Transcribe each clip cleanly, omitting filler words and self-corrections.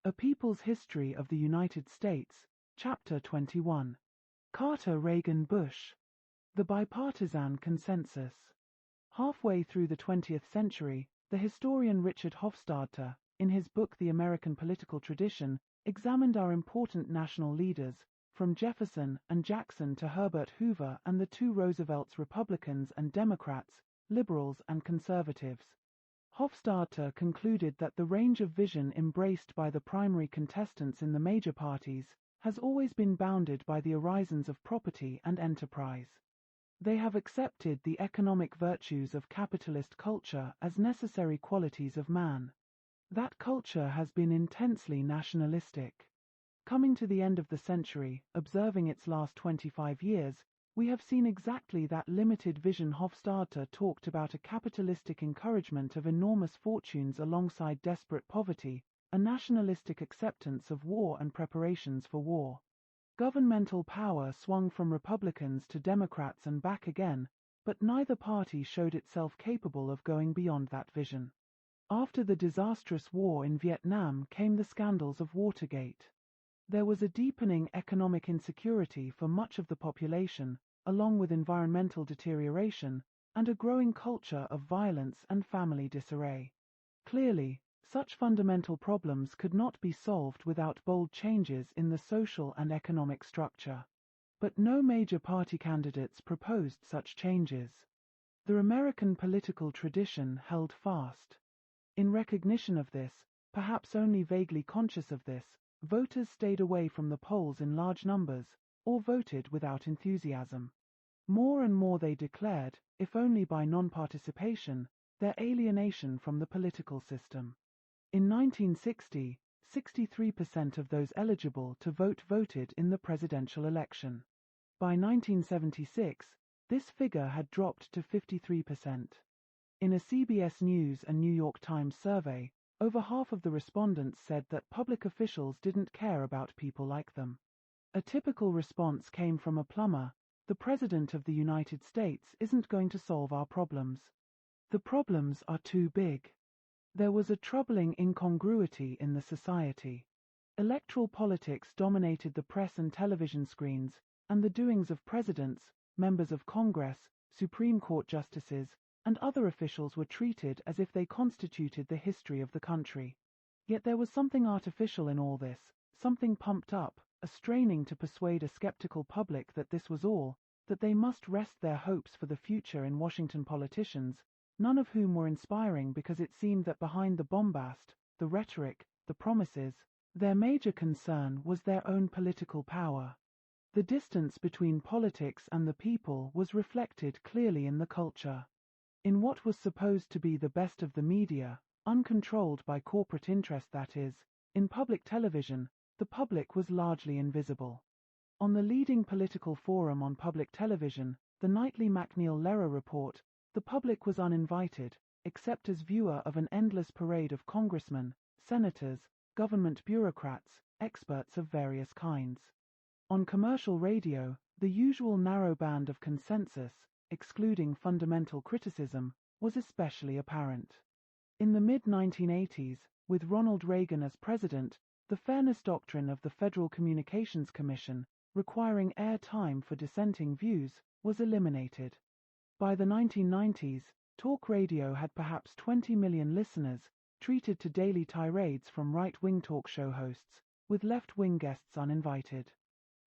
A People's History of the United States, Chapter 21. Carter, Reagan, Bush. The Bipartisan Consensus. Halfway through the 20th century, the historian Richard Hofstadter, in his book The American Political Tradition, examined our important national leaders, from Jefferson and Jackson to Herbert Hoover and the two Roosevelts, Republicans and Democrats, liberals and conservatives. Hofstadter concluded that the range of vision embraced by the primary contestants in the major parties has always been bounded by the horizons of property and enterprise. They have accepted the economic virtues of capitalist culture as necessary qualities of man. That culture has been intensely nationalistic. Coming to the end of the century, observing its last 25 years, we have seen exactly that limited vision. Hofstadter talked about a capitalistic encouragement of enormous fortunes alongside desperate poverty, a nationalistic acceptance of war and preparations for war. Governmental power swung from Republicans to Democrats and back again, but neither party showed itself capable of going beyond that vision. After the disastrous war in Vietnam came the scandals of Watergate. There was a deepening economic insecurity for much of the population, along with environmental deterioration, and a growing culture of violence and family disarray. Clearly, such fundamental problems could not be solved without bold changes in the social and economic structure. But no major party candidates proposed such changes. The American political tradition held fast. In recognition of this, perhaps only vaguely conscious of this, voters stayed away from the polls in large numbers, or voted without enthusiasm. More and more they declared, if only by non-participation, their alienation from the political system. In 1960, 63% of those eligible to vote voted in the presidential election. By 1976, this figure had dropped to 53%. In a CBS News and New York Times survey, over half of the respondents said that public officials didn't care about people like them. A typical response came from a plumber: "The President of the United States isn't going to solve our problems. The problems are too big." There was a troubling incongruity in the society. Electoral politics dominated the press and television screens, and the doings of presidents, members of Congress, Supreme Court justices, and other officials were treated as if they constituted the history of the country. Yet there was something artificial in all this, something pumped up, a straining to persuade a skeptical public that this was all, that they must rest their hopes for the future in Washington politicians, none of whom were inspiring because it seemed that behind the bombast, the rhetoric, the promises, their major concern was their own political power. The distance between politics and the people was reflected clearly in the culture. In what was supposed to be the best of the media, uncontrolled by corporate interest, that is, in public television, the public was largely invisible. On the leading political forum on public television, the nightly MacNeil-Lehrer Report, the public was uninvited, except as viewer of an endless parade of congressmen, senators, government bureaucrats, experts of various kinds. On commercial radio, the usual narrow band of consensus, excluding fundamental criticism, was especially apparent. In the mid-1980s, with Ronald Reagan as president, the fairness doctrine of the Federal Communications Commission, requiring air time for dissenting views, was eliminated. By the 1990s, talk radio had perhaps 20 million listeners, treated to daily tirades from right-wing talk show hosts, with left-wing guests uninvited.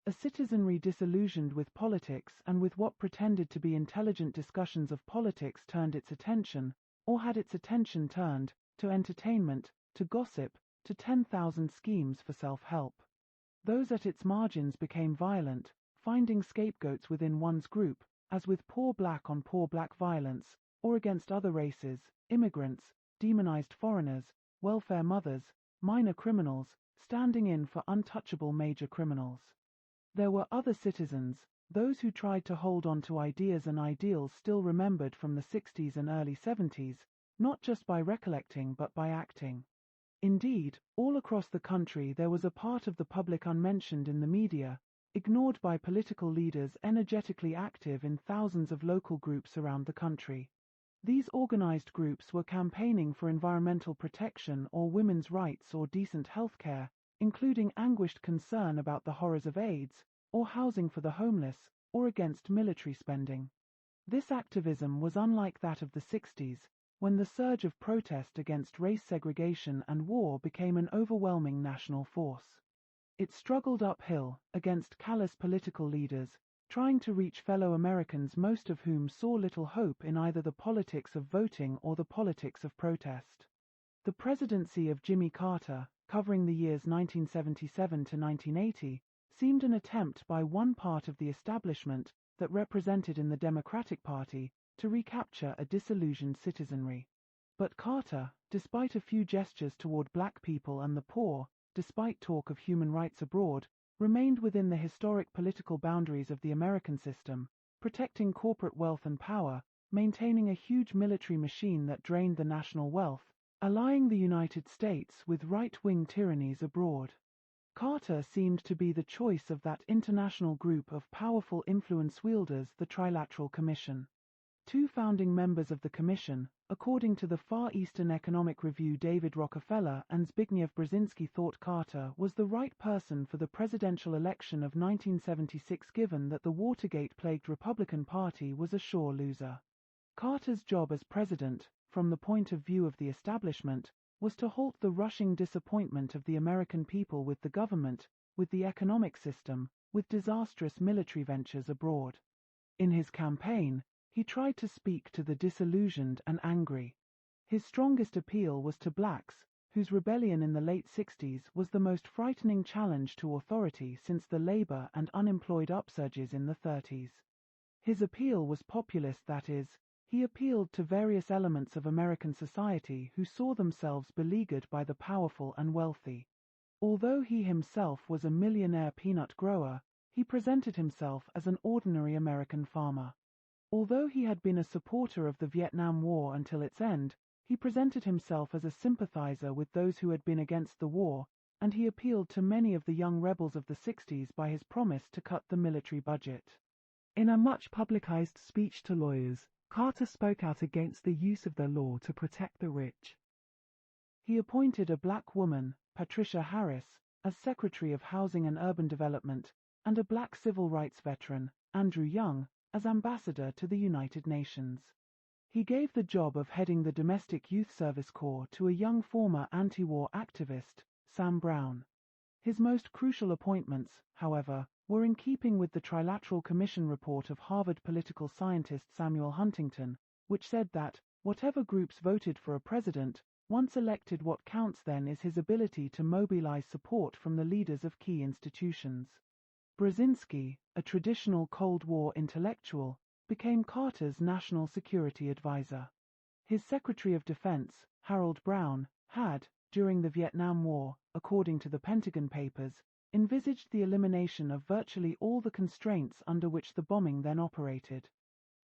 A citizenry disillusioned with politics and with what pretended to be intelligent discussions of politics turned its attention, or had its attention turned, to entertainment, to gossip, to 10,000 schemes for self-help. Those at its margins became violent, finding scapegoats within one's group, as with poor black on poor black violence, or against other races, immigrants, demonized foreigners, welfare mothers, minor criminals, standing in for untouchable major criminals. There were other citizens, those who tried to hold on to ideas and ideals still remembered from the 60s and early 70s, not just by recollecting but by acting. Indeed, all across the country there was a part of the public unmentioned in the media, ignored by political leaders energetically active in thousands of local groups around the country. These organized groups were campaigning for environmental protection or women's rights or decent health care, including anguished concern about the horrors of AIDS, or housing for the homeless, or against military spending. This activism was unlike that of the 60s, when the surge of protest against race segregation and war became an overwhelming national force. It struggled uphill, against callous political leaders, trying to reach fellow Americans, most of whom saw little hope in either the politics of voting or the politics of protest. The presidency of Jimmy Carter, covering the years 1977 to 1980, seemed an attempt by one part of the establishment, that represented in the Democratic Party, to recapture a disillusioned citizenry. But Carter, despite a few gestures toward black people and the poor, despite talk of human rights abroad, remained within the historic political boundaries of the American system, protecting corporate wealth and power, maintaining a huge military machine that drained the national wealth, allying the United States with right-wing tyrannies abroad. Carter seemed to be the choice of that international group of powerful influence wielders, the Trilateral Commission. Two founding members of the Commission, according to the Far Eastern Economic Review, David Rockefeller and Zbigniew Brzezinski, thought Carter was the right person for the presidential election of 1976, given that the Watergate-plagued Republican Party was a sure loser. Carter's job as president, from the point of view of the establishment, was to halt the rushing disappointment of the American people with the government, with the economic system, with disastrous military ventures abroad. In his campaign, he tried to speak to the disillusioned and angry. His strongest appeal was to blacks, whose rebellion in the late 60s was the most frightening challenge to authority since the labor and unemployed upsurges in the 30s. His appeal was populist, that is, he appealed to various elements of American society who saw themselves beleaguered by the powerful and wealthy. Although he himself was a millionaire peanut grower, he presented himself as an ordinary American farmer. Although he had been a supporter of the Vietnam War until its end, he presented himself as a sympathizer with those who had been against the war, and he appealed to many of the young rebels of the 60s by his promise to cut the military budget. In a much publicized speech to lawyers, Carter spoke out against the use of the law to protect the rich. He appointed a black woman, Patricia Harris, as Secretary of Housing and Urban Development, and a black civil rights veteran, Andrew Young, as ambassador to the United Nations. He gave the job of heading the Domestic Youth Service Corps to a young former anti-war activist, Sam Brown. His most crucial appointments, however, were in keeping with the Trilateral Commission report of Harvard political scientist Samuel Huntington, which said that, whatever groups voted for a president, once elected, what counts then is his ability to mobilize support from the leaders of key institutions. Brzezinski, a traditional Cold War intellectual, became Carter's national security advisor. His Secretary of Defense, Harold Brown, had, during the Vietnam War, according to the Pentagon Papers, envisaged the elimination of virtually all the constraints under which the bombing then operated.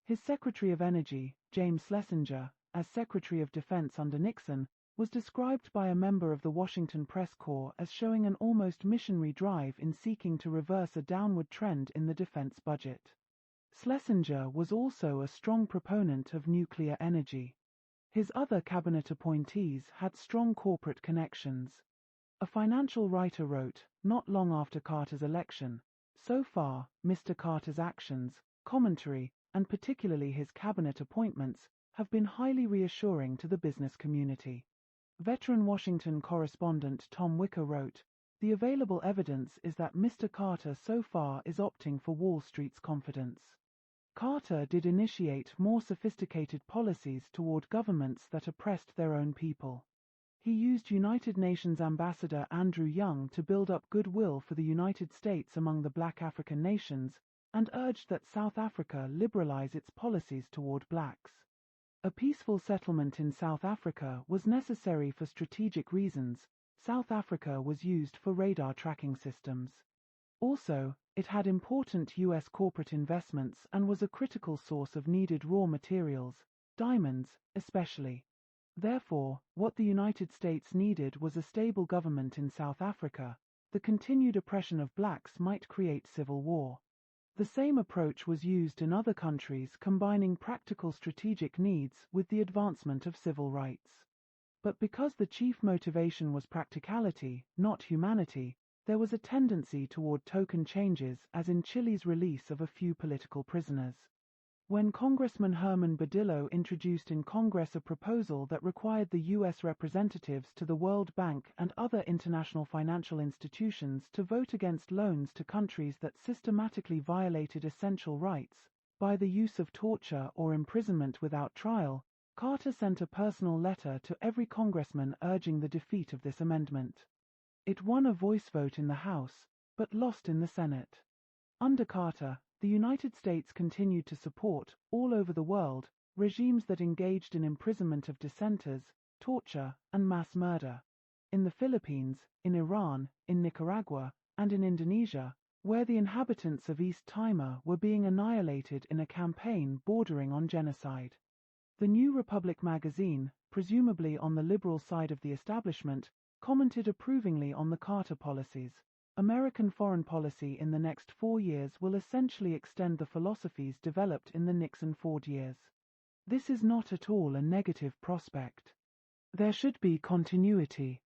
His Secretary of Energy, James Schlesinger, as Secretary of Defense under Nixon, was described by a member of the Washington Press Corps as showing an almost missionary drive in seeking to reverse a downward trend in the defense budget. Schlesinger was also a strong proponent of nuclear energy. His other cabinet appointees had strong corporate connections. A financial writer wrote, not long after Carter's election, "So far, Mr. Carter's actions, commentary, and particularly his cabinet appointments, have been highly reassuring to the business community." Veteran Washington correspondent Tom Wicker wrote, "The available evidence is that Mr. Carter so far is opting for Wall Street's confidence." Carter did initiate more sophisticated policies toward governments that oppressed their own people. He used United Nations Ambassador Andrew Young to build up goodwill for the United States among the black African nations, and urged that South Africa liberalize its policies toward blacks. A peaceful settlement in South Africa was necessary for strategic reasons. South Africa was used for radar tracking systems. Also, it had important U.S. corporate investments and was a critical source of needed raw materials, diamonds especially. Therefore, what the United States needed was a stable government in South Africa. The continued oppression of blacks might create civil war. The same approach was used in other countries, combining practical strategic needs with the advancement of civil rights. But because the chief motivation was practicality, not humanity, there was a tendency toward token changes, as in Chile's release of a few political prisoners. When Congressman Herman Badillo introduced in Congress a proposal that required the U.S. representatives to the World Bank and other international financial institutions to vote against loans to countries that systematically violated essential rights, by the use of torture or imprisonment without trial, Carter sent a personal letter to every congressman urging the defeat of this amendment. It won a voice vote in the House, but lost in the Senate. Under Carter, the United States continued to support, all over the world, regimes that engaged in imprisonment of dissenters, torture, and mass murder. In the Philippines, in Iran, in Nicaragua, and in Indonesia, where the inhabitants of East Timor were being annihilated in a campaign bordering on genocide. The New Republic magazine, presumably on the liberal side of the establishment, commented approvingly on the Carter policies. American foreign policy in the next 4 years will essentially extend the philosophies developed in the Nixon-Ford years. This is not at all a negative prospect. There should be continuity.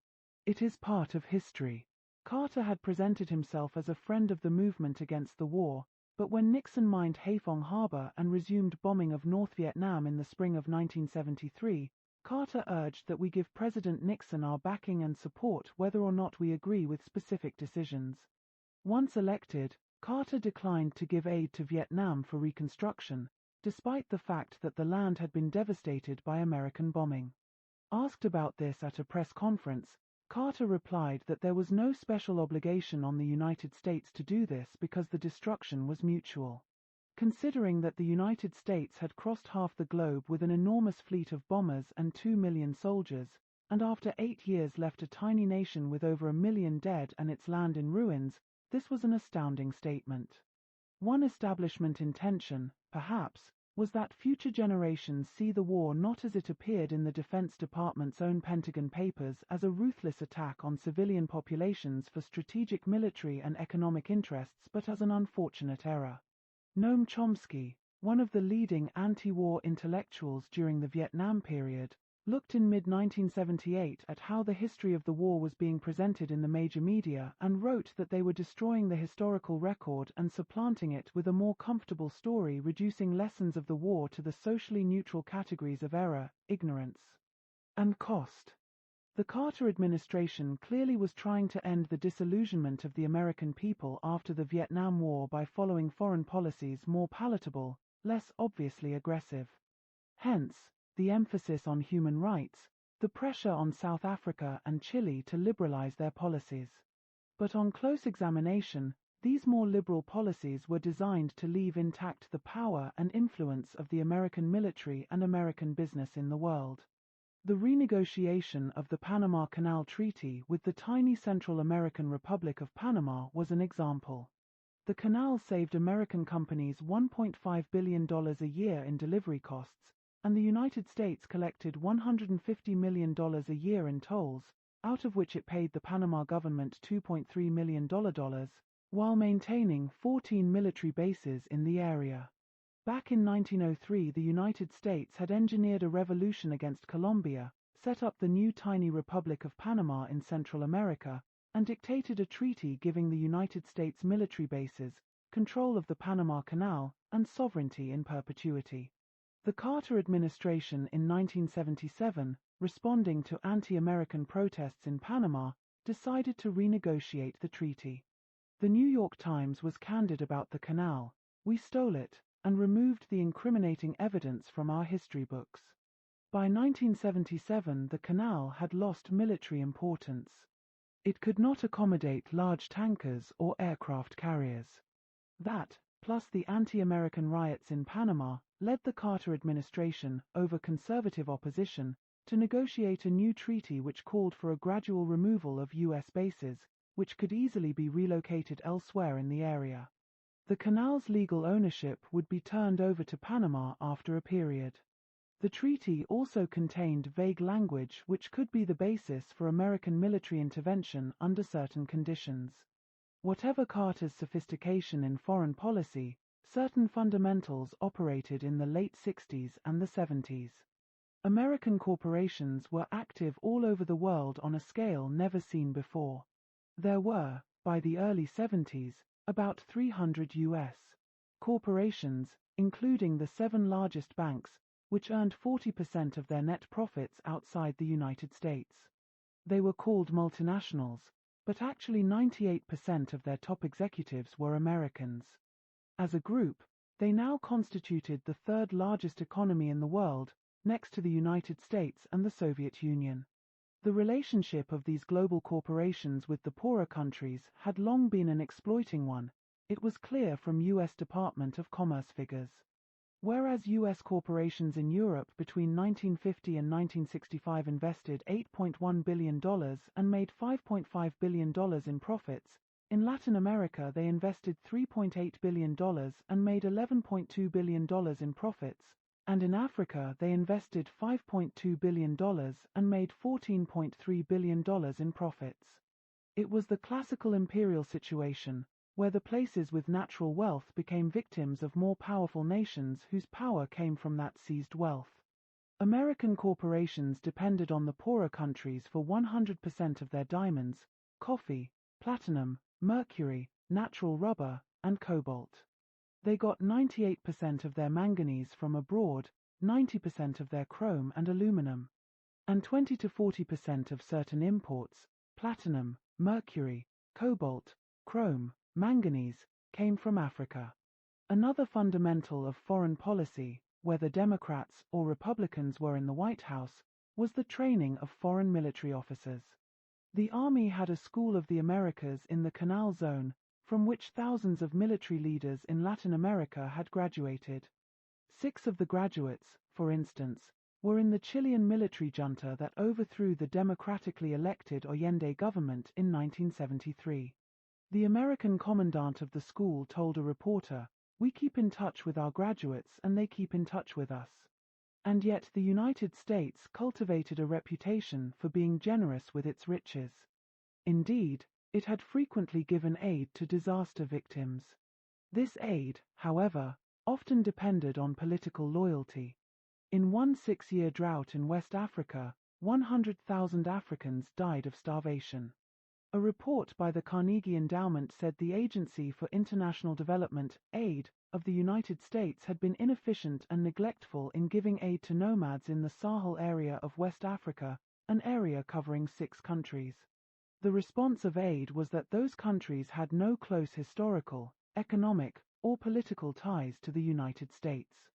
It is part of history. Carter had presented himself as a friend of the movement against the war, but when Nixon mined Haiphong Harbor and resumed bombing of North Vietnam in the spring of 1973, Carter urged that we give President Nixon our backing and support whether or not we agree with specific decisions. Once elected, Carter declined to give aid to Vietnam for reconstruction, despite the fact that the land had been devastated by American bombing. Asked about this at a press conference, Carter replied that there was no special obligation on the United States to do this because the destruction was mutual. Considering that the United States had crossed half the globe with an enormous fleet of bombers and 2 million soldiers, and after 8 years left a tiny nation with over 1 million dead and its land in ruins, this was an astounding statement. One establishment intention, perhaps, was that future generations see the war not as it appeared in the Defense Department's own Pentagon Papers as a ruthless attack on civilian populations for strategic military and economic interests, but as an unfortunate error. Noam Chomsky, one of the leading anti-war intellectuals during the Vietnam period, looked in mid-1978 at how the history of the war was being presented in the major media and wrote that they were destroying the historical record and supplanting it with a more comfortable story, reducing lessons of the war to the socially neutral categories of error, ignorance, and cost. The Carter administration clearly was trying to end the disillusionment of the American people after the Vietnam War by following foreign policies more palatable, less obviously aggressive. Hence, the emphasis on human rights, the pressure on South Africa and Chile to liberalize their policies. But on close examination, these more liberal policies were designed to leave intact the power and influence of the American military and American business in the world. The renegotiation of the Panama Canal Treaty with the tiny Central American Republic of Panama was an example. The canal saved American companies $1.5 billion a year in delivery costs, and the United States collected $150 million a year in tolls, out of which it paid the Panama government $2.3 million, while maintaining 14 military bases in the area. Back in 1903, the United States had engineered a revolution against Colombia, set up the new tiny Republic of Panama in Central America, and dictated a treaty giving the United States military bases, control of the Panama Canal, and sovereignty in perpetuity. The Carter administration in 1977, responding to anti-American protests in Panama, decided to renegotiate the treaty. The New York Times was candid about the canal. "We stole it, and removed the incriminating evidence from our history books." By 1977, the canal had lost military importance. It could not accommodate large tankers or aircraft carriers. That, plus the anti-American riots in Panama, led the Carter administration, over conservative opposition, to negotiate a new treaty which called for a gradual removal of U.S. bases, which could easily be relocated elsewhere in the area. The canal's legal ownership would be turned over to Panama after a period. The treaty also contained vague language which could be the basis for American military intervention under certain conditions. Whatever Carter's sophistication in foreign policy, certain fundamentals operated in the late 60s and the 70s. American corporations were active all over the world on a scale never seen before. There were, by the early 70s, about 300 U.S. corporations, including the 7 largest banks, which earned 40% of their net profits outside the United States. They were called multinationals, but actually 98% of their top executives were Americans. As a group, they now constituted the 3rd largest economy in the world, next to the United States and the Soviet Union. The relationship of these global corporations with the poorer countries had long been an exploiting one. It was clear from U.S. Department of Commerce figures. Whereas U.S. corporations in Europe between 1950 and 1965 invested $8.1 billion and made $5.5 billion in profits, in Latin America they invested $3.8 billion and made $11.2 billion in profits, and in Africa they invested $5.2 billion and made $14.3 billion in profits. It was the classical imperial situation, where the places with natural wealth became victims of more powerful nations whose power came from that seized wealth. American corporations depended on the poorer countries for 100% of their diamonds, coffee, platinum, mercury, natural rubber, and cobalt. They got 98% of their manganese from abroad, 90% of their chrome and aluminum, and 20 to 40% of certain imports, platinum, mercury, cobalt, chrome, manganese, came from Africa. Another fundamental of foreign policy, whether Democrats or Republicans were in the White House, was the training of foreign military officers. The Army had a School of the Americas in the Canal Zone, from which thousands of military leaders in Latin America had graduated. 6 of the graduates, for instance, were in the Chilean military junta that overthrew the democratically elected Allende government in 1973. The American commandant of the school told a reporter, "We keep in touch with our graduates and they keep in touch with us." And yet the United States cultivated a reputation for being generous with its riches. Indeed, it had frequently given aid to disaster victims. This aid, however, often depended on political loyalty. In one 6-year drought in West Africa, 100,000 Africans died of starvation. A report by the Carnegie Endowment said the Agency for International Development, AID, of the United States had been inefficient and neglectful in giving aid to nomads in the Sahel area of West Africa, an area covering 6 countries. The response of AID was that those countries had no close historical, economic, or political ties to the United States.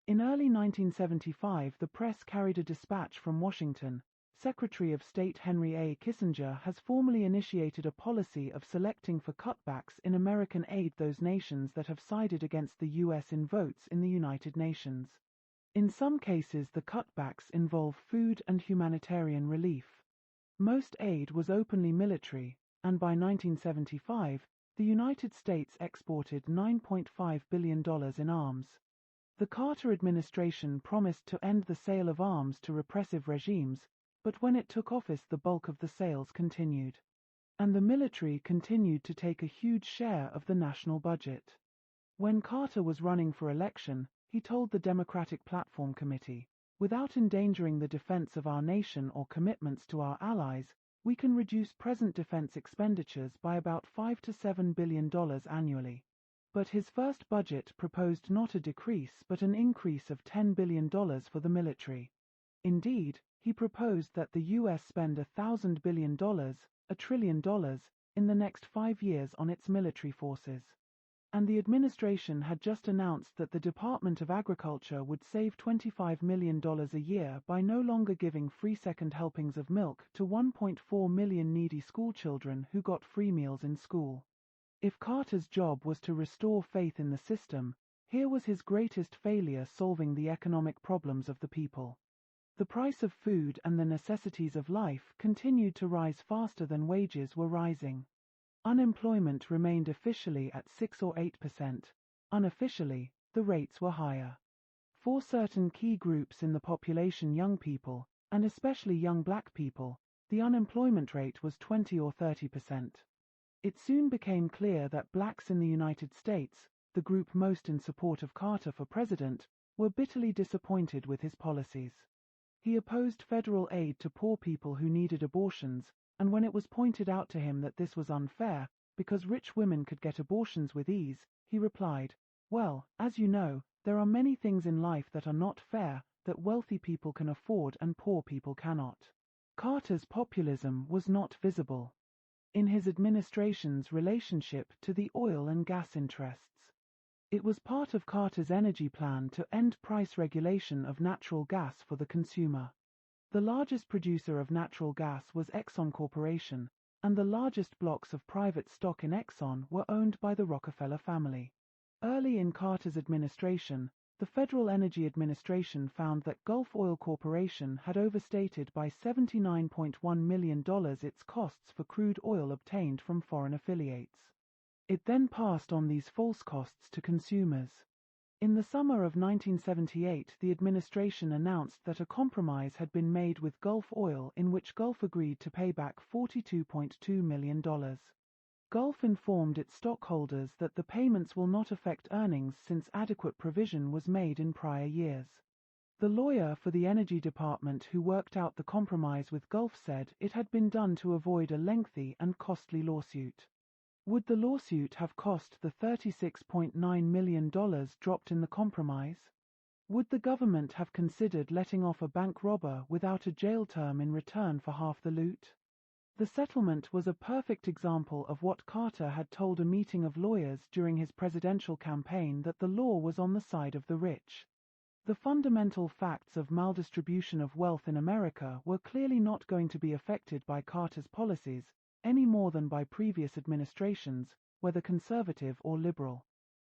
In early 1975, the press carried a dispatch from Washington. Secretary of State Henry A. Kissinger has formally initiated a policy of selecting for cutbacks in American aid those nations that have sided against the U.S. in votes in the United Nations. In some cases, the cutbacks involve food and humanitarian relief. Most aid was openly military, and by 1975, the United States exported $9.5 billion in arms. The Carter administration promised to end the sale of arms to repressive regimes, but when it took office the bulk of the sales continued. And the military continued to take a huge share of the national budget. When Carter was running for election, he told the Democratic Platform Committee, "Without endangering the defense of our nation or commitments to our allies, we can reduce present defense expenditures by about $5 to $7 billion annually." But his first budget proposed not a decrease but an increase of $10 billion for the military. Indeed, he proposed that the U.S. spend $1,000 billion, $1 trillion, in the next 5 years on its military forces. And the administration had just announced that the Department of Agriculture would save $25 million a year by no longer giving free second helpings of milk to 1.4 million needy schoolchildren who got free meals in school. If Carter's job was to restore faith in the system, here was his greatest failure solving the economic problems of the people. The price of food and the necessities of life continued to rise faster than wages were rising. Unemployment remained officially at 6 or 8%. Unofficially, the rates were higher. For certain key groups in the population, young people, and especially young black people, the unemployment rate was 20 or 30%. It soon became clear that blacks in the United States, the group most in support of Carter for president, were bitterly disappointed with his policies. He opposed federal aid to poor people who needed abortions, and when it was pointed out to him that this was unfair, because rich women could get abortions with ease, he replied, "Well, as you know, there are many things in life that are not fair, that wealthy people can afford and poor people cannot." Carter's populism was not visible in his administration's relationship to the oil and gas interests. It was part of Carter's energy plan to end price regulation of natural gas for the consumer. The largest producer of natural gas was Exxon Corporation, and the largest blocks of private stock in Exxon were owned by the Rockefeller family. Early in Carter's administration, the Federal Energy Administration found that Gulf Oil Corporation had overstated by $79.1 million its costs for crude oil obtained from foreign affiliates. It then passed on these false costs to consumers. In the summer of 1978, the administration announced that a compromise had been made with Gulf Oil in which Gulf agreed to pay back $42.2 million. Gulf informed its stockholders that the payments will not affect earnings since adequate provision was made in prior years. The lawyer for the Energy Department who worked out the compromise with Gulf said it had been done to avoid a lengthy and costly lawsuit. Would the lawsuit have cost the $36.9 million dropped in the compromise? Would the government have considered letting off a bank robber without a jail term in return for half the loot? The settlement was a perfect example of what Carter had told a meeting of lawyers during his presidential campaign, that the law was on the side of the rich. The fundamental facts of maldistribution of wealth in America were clearly not going to be affected by Carter's policies, any more than by previous administrations, whether conservative or liberal.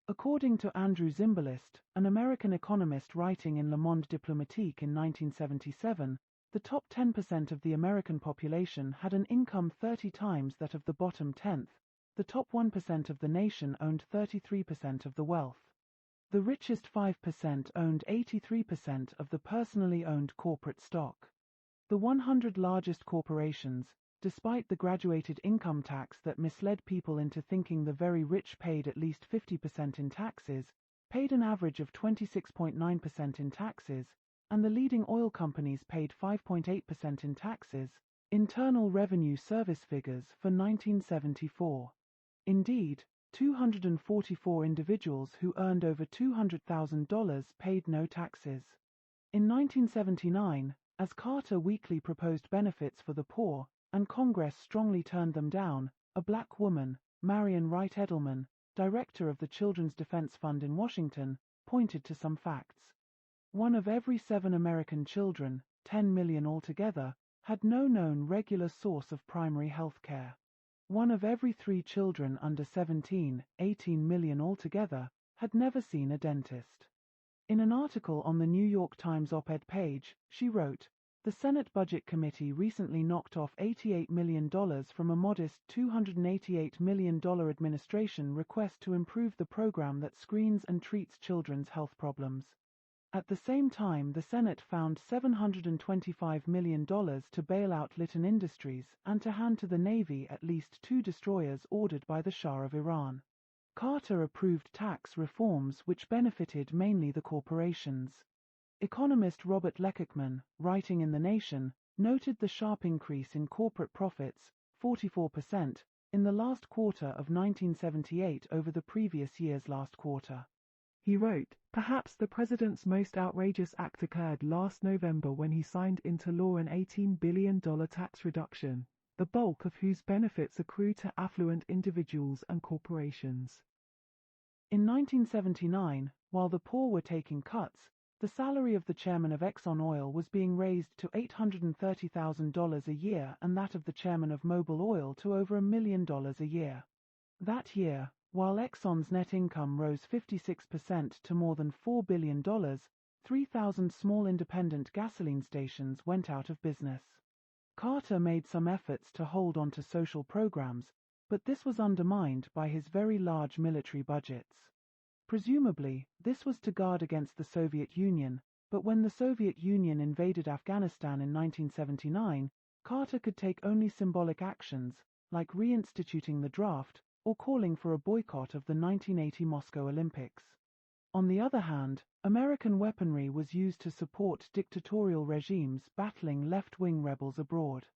According to Andrew Zimbalist, an American economist writing in Le Monde Diplomatique in 1977, the top 10% of the American population had an income 30 times that of the bottom tenth. The top 1% of the nation owned 33% of the wealth. The richest 5% owned 83% of the personally owned corporate stock. The 100 largest corporations, despite the graduated income tax that misled people into thinking the very rich paid at least 50% in taxes, paid an average of 26.9% in taxes, and the leading oil companies paid 5.8% in taxes, Internal Revenue Service figures for 1974. Indeed, 244 individuals who earned over $200,000 paid no taxes. In 1979, as Carter weekly proposed benefits for the poor, and Congress strongly turned them down, a black woman, Marion Wright Edelman, director of the Children's Defense Fund in Washington, pointed to some facts. 1 of every 7 American children, 10 million altogether, had no known regular source of primary health care. 1 of every 3 children under 17, 18 million altogether, had never seen a dentist. In an article on the New York Times op-ed page, she wrote, "The Senate Budget Committee recently knocked off $88 million from a modest $288 million administration request to improve the program that screens and treats children's health problems. At the same time, the Senate found $725 million to bail out Litton Industries and to hand to the Navy at least 2 destroyers ordered by the Shah of Iran." Carter approved tax reforms which benefited mainly the corporations. Economist Robert Leckman, writing in The Nation, noted the sharp increase in corporate profits, 44%, in the last quarter of 1978 over the previous year's last quarter. He wrote, "Perhaps the president's most outrageous act occurred last November when he signed into law an $18 billion tax reduction, the bulk of whose benefits accrue to affluent individuals and corporations." In 1979, while the poor were taking cuts, the salary of the chairman of Exxon Oil was being raised to $830,000 a year and that of the chairman of Mobil Oil to over $1 million a year. That year, while Exxon's net income rose 56% to more than $4 billion, 3,000 small independent gasoline stations went out of business. Carter made some efforts to hold on to social programs, but this was undermined by his very large military budgets. Presumably, this was to guard against the Soviet Union, but when the Soviet Union invaded Afghanistan in 1979, Carter could take only symbolic actions, like reinstituting the draft or calling for a boycott of the 1980 Moscow Olympics. On the other hand, American weaponry was used to support dictatorial regimes battling left-wing rebels abroad.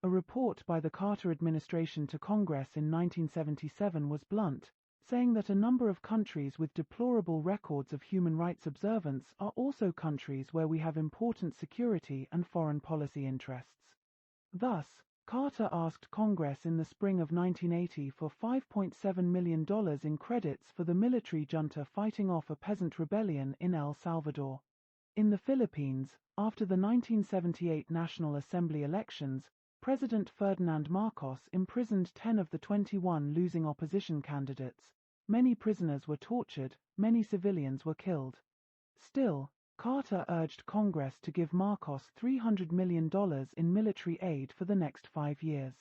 A report by the Carter administration to Congress in 1977 was blunt, saying that a number of countries with deplorable records of human rights observance are also countries where we have important security and foreign policy interests. Thus, Carter asked Congress in the spring of 1980 for $5.7 million in credits for the military junta fighting off a peasant rebellion in El Salvador. In the Philippines, after the 1978 National Assembly elections, President Ferdinand Marcos imprisoned 10 of the 21 losing opposition candidates. Many prisoners were tortured, many civilians were killed. Still, Carter urged Congress to give Marcos $300 million in military aid for the next 5 years.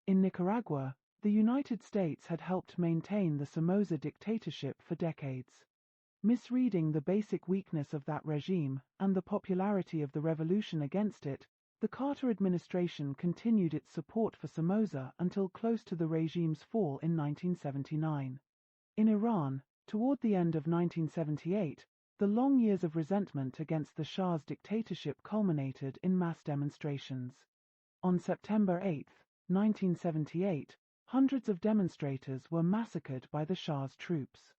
In Nicaragua, the United States had helped maintain the Somoza dictatorship for decades. Misreading the basic weakness of that regime and the popularity of the revolution against it, the Carter administration continued its support for Somoza until close to the regime's fall in 1979. In Iran, toward the end of 1978, the long years of resentment against the Shah's dictatorship culminated in mass demonstrations. On September 8, 1978, hundreds of demonstrators were massacred by the Shah's troops.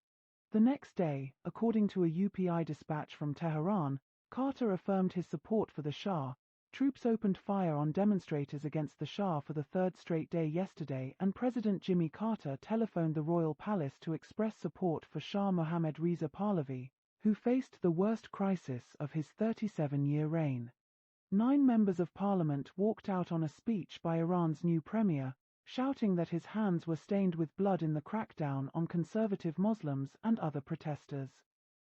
The next day, according to a UPI dispatch from Tehran, Carter affirmed his support for the Shah. Troops opened fire on demonstrators against the Shah for the third straight day yesterday, and President Jimmy Carter telephoned the Royal Palace to express support for Shah Mohammad Reza Pahlavi, who faced the worst crisis of his 37-year reign. 9 members of parliament walked out on a speech by Iran's new premier, shouting that his hands were stained with blood in the crackdown on conservative Muslims and other protesters.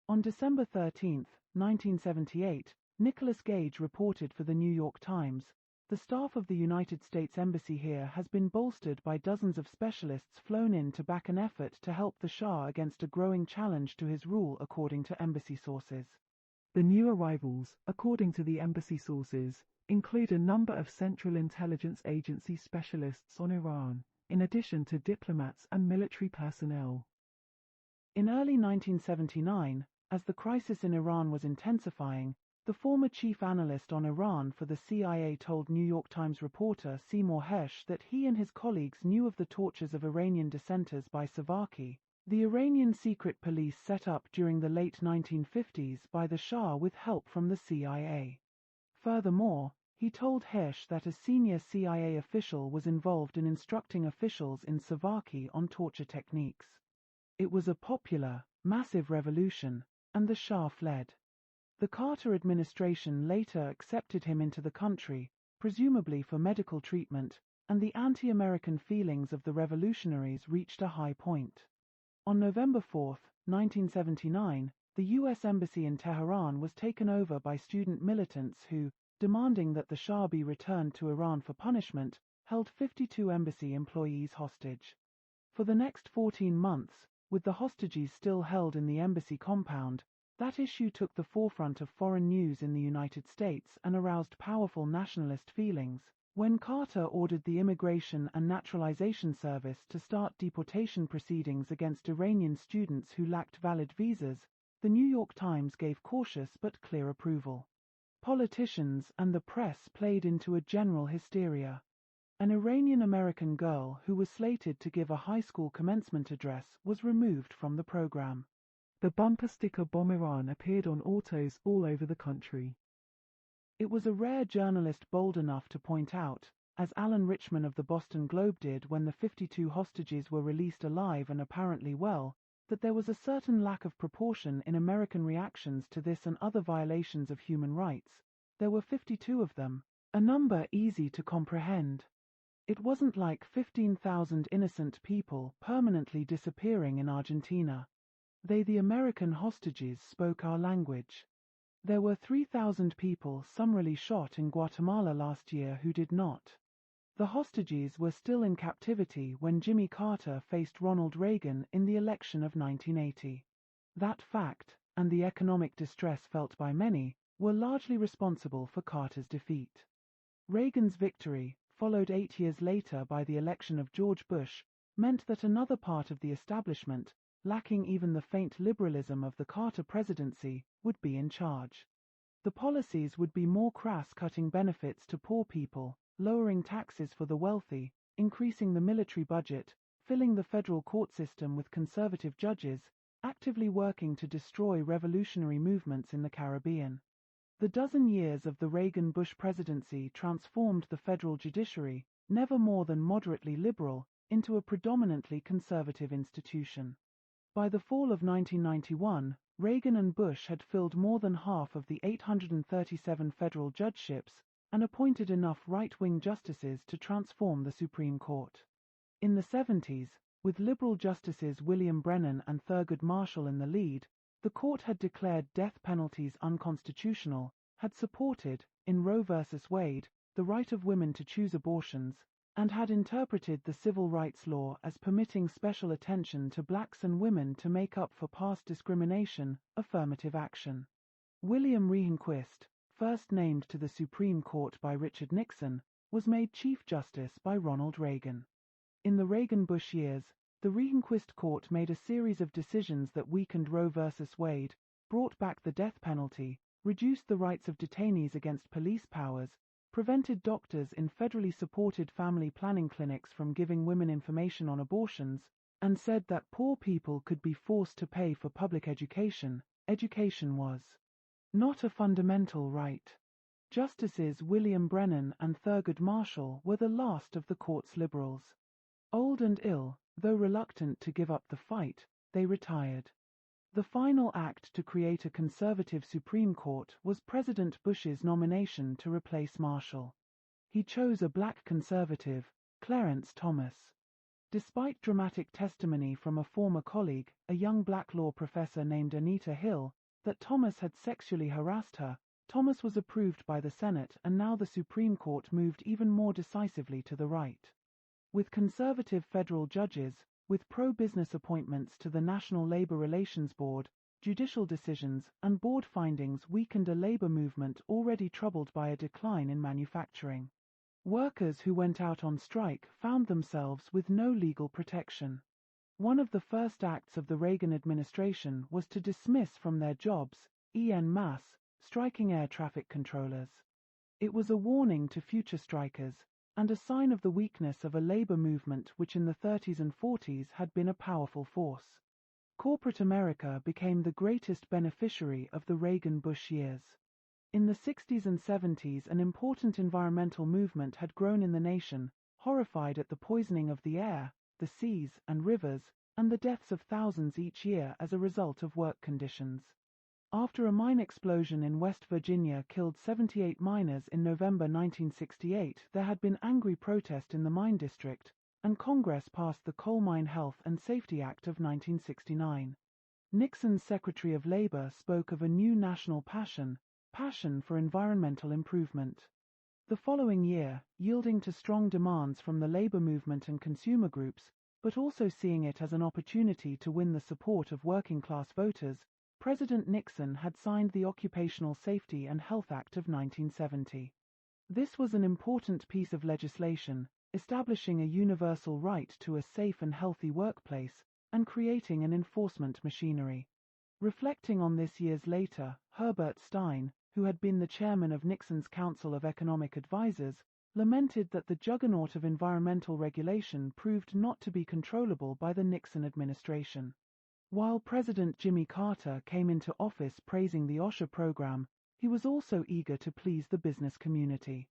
On December 13, 1978, Nicholas Gage reported for the New York Times, "The staff of the United States Embassy here has been bolstered by dozens of specialists flown in to back an effort to help the Shah against a growing challenge to his rule," according to embassy sources. The new arrivals, according to the embassy sources, include a number of Central Intelligence Agency specialists on Iran, in addition to diplomats and military personnel. In early 1979, as the crisis in Iran was intensifying, the former chief analyst on Iran for the CIA told New York Times reporter Seymour Hersh that he and his colleagues knew of the tortures of Iranian dissenters by Savaki, the Iranian secret police set up during the late 1950s by the Shah with help from the CIA. Furthermore, he told Hersh that a senior CIA official was involved in instructing officials in Savaki on torture techniques. It was a popular, massive revolution, and the Shah fled. The Carter administration later accepted him into the country, presumably for medical treatment, and the anti-American feelings of the revolutionaries reached a high point. On November 4, 1979, the U.S. Embassy in Tehran was taken over by student militants who, demanding that the Shah be returned to Iran for punishment, held 52 embassy employees hostage. For the next 14 months, with the hostages still held in the embassy compound, that issue took the forefront of foreign news in the United States and aroused powerful nationalist feelings. When Carter ordered the Immigration and Naturalization Service to start deportation proceedings against Iranian students who lacked valid visas, the New York Times gave cautious but clear approval. Politicians and the press played into a general hysteria. An Iranian-American girl who was slated to give a high school commencement address was removed from the program. The bumper sticker "Bomb Iran" appeared on autos all over the country. It was a rare journalist bold enough to point out, as Alan Richman of the Boston Globe did when the 52 hostages were released alive and apparently well, that there was a certain lack of proportion in American reactions to this and other violations of human rights. There were 52 of them, a number easy to comprehend. It wasn't like 15,000 innocent people permanently disappearing in Argentina. They, the American hostages, spoke our language. There were 3,000 people summarily shot in Guatemala last year who did not. The hostages were still in captivity when Jimmy Carter faced Ronald Reagan in the election of 1980. That fact, and the economic distress felt by many, were largely responsible for Carter's defeat. Reagan's victory, followed 8 years later by the election of George Bush, meant that another part of the establishment, lacking even the faint liberalism of the Carter presidency, would be in charge. The policies would be more crass, cutting benefits to poor people, lowering taxes for the wealthy, increasing the military budget, filling the federal court system with conservative judges, actively working to destroy revolutionary movements in the Caribbean. The dozen years of the Reagan-Bush presidency transformed the federal judiciary, never more than moderately liberal, into a predominantly conservative institution. By the fall of 1991, Reagan and Bush had filled more than half of the 837 federal judgeships and appointed enough right-wing justices to transform the Supreme Court. In the 70s, with liberal justices William Brennan and Thurgood Marshall in the lead, the court had declared death penalties unconstitutional, had supported, in Roe v. Wade, the right of women to choose abortions, and had interpreted the civil rights law as permitting special attention to blacks and women to make up for past discrimination, affirmative action. William Rehnquist, first named to the Supreme Court by Richard Nixon, was made Chief Justice by Ronald Reagan. In the Reagan-Bush years, the Rehnquist court made a series of decisions that weakened Roe v. Wade, brought back the death penalty, reduced the rights of detainees against police powers, prevented doctors in federally supported family planning clinics from giving women information on abortions, and said that poor people could be forced to pay for public education. Education was not a fundamental right. Justices William Brennan and Thurgood Marshall were the last of the court's liberals. Old and ill, though reluctant to give up the fight, they retired. The final act to create a conservative Supreme Court was President Bush's nomination to replace Marshall. He chose a black conservative, Clarence Thomas. Despite dramatic testimony from a former colleague, a young black law professor named Anita Hill, that Thomas had sexually harassed her, Thomas was approved by the Senate, and now the Supreme Court moved even more decisively to the right. With conservative federal judges, with pro-business appointments to the National Labor Relations Board, judicial decisions and board findings weakened a labor movement already troubled by a decline in manufacturing. Workers who went out on strike found themselves with no legal protection. One of the first acts of the Reagan administration was to dismiss from their jobs, en masse, striking air traffic controllers. It was a warning to future strikers, and a sign of the weakness of a labor movement which in the 30s and 40s had been a powerful force. Corporate America became the greatest beneficiary of the Reagan-Bush years. In the 60s and 70s, an important environmental movement had grown in the nation, horrified at the poisoning of the air, the seas and rivers, and the deaths of thousands each year as a result of work conditions. After a mine explosion in West Virginia killed 78 miners in November 1968, there had been angry protest in the mine district, and Congress passed the Coal Mine Health and Safety Act of 1969. Nixon's Secretary of Labor spoke of a new national passion for environmental improvement. The following year, yielding to strong demands from the labor movement and consumer groups, but also seeing it as an opportunity to win the support of working-class voters, President Nixon had signed the Occupational Safety and Health Act of 1970. This was an important piece of legislation, establishing a universal right to a safe and healthy workplace, and creating an enforcement machinery. Reflecting on this years later, Herbert Stein, who had been the chairman of Nixon's Council of Economic Advisers, lamented that the juggernaut of environmental regulation proved not to be controllable by the Nixon administration. While President Jimmy Carter came into office praising the OSHA program, he was also eager to please the business community.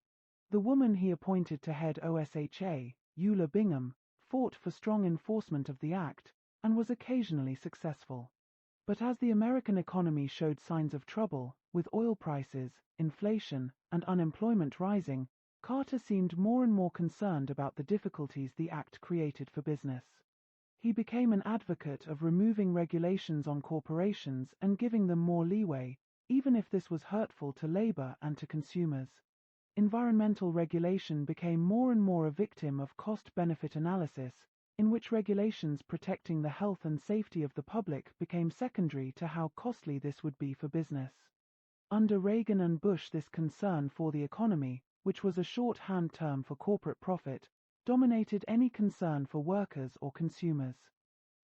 The woman he appointed to head OSHA, Eula Bingham, fought for strong enforcement of the act, and was occasionally successful. But as the American economy showed signs of trouble, with oil prices, inflation, and unemployment rising, Carter seemed more and more concerned about the difficulties the act created for business. He became an advocate of removing regulations on corporations and giving them more leeway, even if this was hurtful to labor and to consumers. Environmental regulation became more and more a victim of cost-benefit analysis, in which regulations protecting the health and safety of the public became secondary to how costly this would be for business. Under Reagan and Bush, this concern for the economy, which was a shorthand term for corporate profit, dominated any concern for workers or consumers.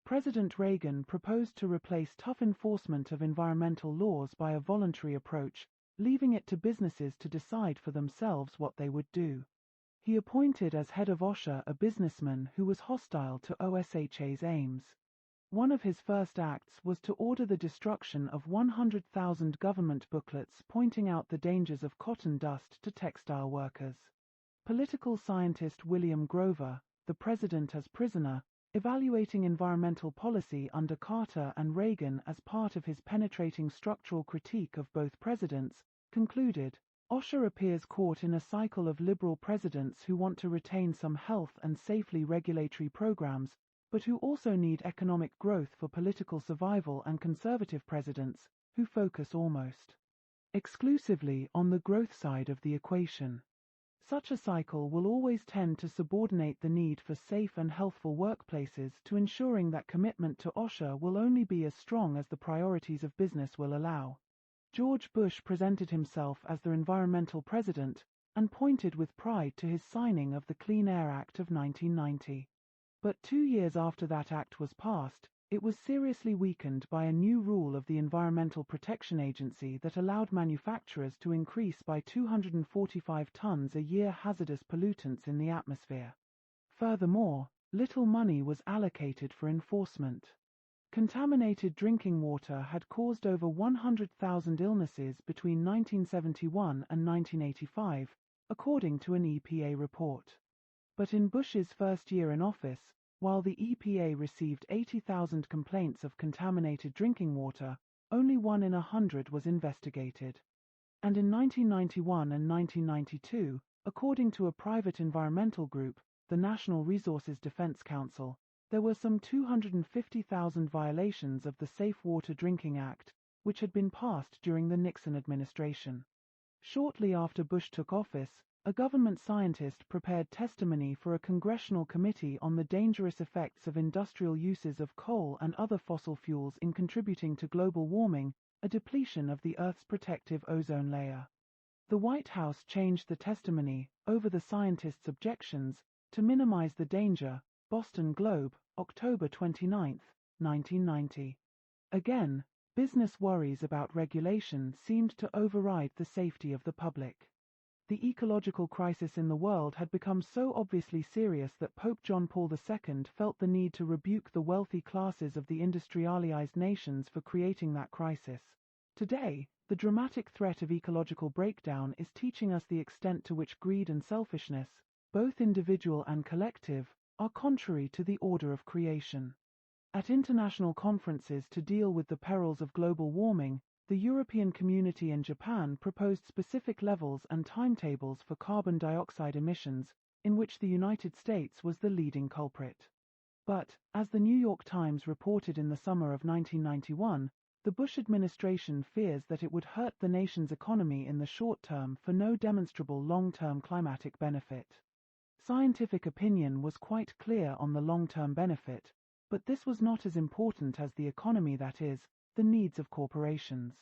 President Reagan proposed to replace tough enforcement of environmental laws by a voluntary approach, leaving it to businesses to decide for themselves what they would do. He appointed as head of OSHA a businessman who was hostile to OSHA's aims. One of his first acts was to order the destruction of 100,000 government booklets pointing out the dangers of cotton dust to textile workers. Political scientist William Grover, the president as prisoner, evaluating environmental policy under Carter and Reagan as part of his penetrating structural critique of both presidents, concluded, OSHA appears caught in a cycle of liberal presidents who want to retain some health and safely regulatory programs, but who also need economic growth for political survival, and conservative presidents, who focus almost exclusively on the growth side of the equation. Such a cycle will always tend to subordinate the need for safe and healthful workplaces to ensuring that commitment to OSHA will only be as strong as the priorities of business will allow. George Bush presented himself as the environmental president and pointed with pride to his signing of the Clean Air Act of 1990. But 2 years after that act was passed, it was seriously weakened by a new rule of the Environmental Protection Agency that allowed manufacturers to increase by 245 tons a year hazardous pollutants in the atmosphere. Furthermore, little money was allocated for enforcement. Contaminated drinking water had caused over 100,000 illnesses between 1971 and 1985, according to an EPA report. But in Bush's first year in office, while the EPA received 80,000 complaints of contaminated drinking water, only 1 in 100 was investigated. And in 1991 and 1992, according to a private environmental group, the National Resources Defense Council, there were some 250,000 violations of the Safe Water Drinking Act, which had been passed during the Nixon administration. Shortly after Bush took office, a government scientist prepared testimony for a congressional committee on the dangerous effects of industrial uses of coal and other fossil fuels in contributing to global warming, a depletion of the Earth's protective ozone layer. The White House changed the testimony, over the scientist's objections, to minimize the danger. Boston Globe, October 29, 1990. Again, business worries about regulation seemed to override the safety of the public. The ecological crisis in the world had become so obviously serious that Pope John Paul II felt the need to rebuke the wealthy classes of the industrialized nations for creating that crisis. Today, the dramatic threat of ecological breakdown is teaching us the extent to which greed and selfishness, both individual and collective, are contrary to the order of creation. At international conferences to deal with the perils of global warming, the European Community and Japan proposed specific levels and timetables for carbon dioxide emissions, in which the United States was the leading culprit. But, as the New York Times reported in the summer of 1991, the Bush administration fears that it would hurt the nation's economy in the short term for no demonstrable long-term climatic benefit. Scientific opinion was quite clear on the long-term benefit, but this was not as important as the economy, that is, the needs of corporations.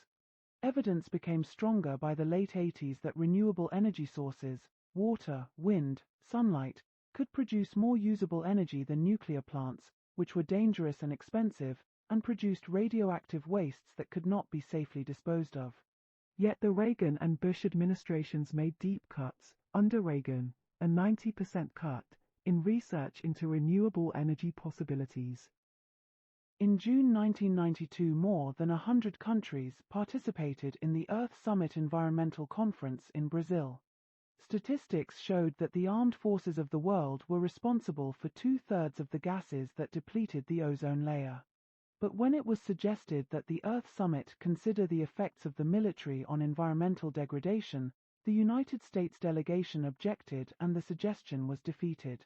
Evidence became stronger by the late 80s that renewable energy sources, water, wind, sunlight, could produce more usable energy than nuclear plants, which were dangerous and expensive, and produced radioactive wastes that could not be safely disposed of. Yet the Reagan and Bush administrations made deep cuts, under Reagan, a 90% cut, in research into renewable energy possibilities. In June 1992, more than 100 countries participated in the Earth Summit Environmental Conference in Brazil. Statistics showed that the armed forces of the world were responsible for 2/3 of the gases that depleted the ozone layer. But when it was suggested that the Earth Summit consider the effects of the military on environmental degradation, the United States delegation objected and the suggestion was defeated.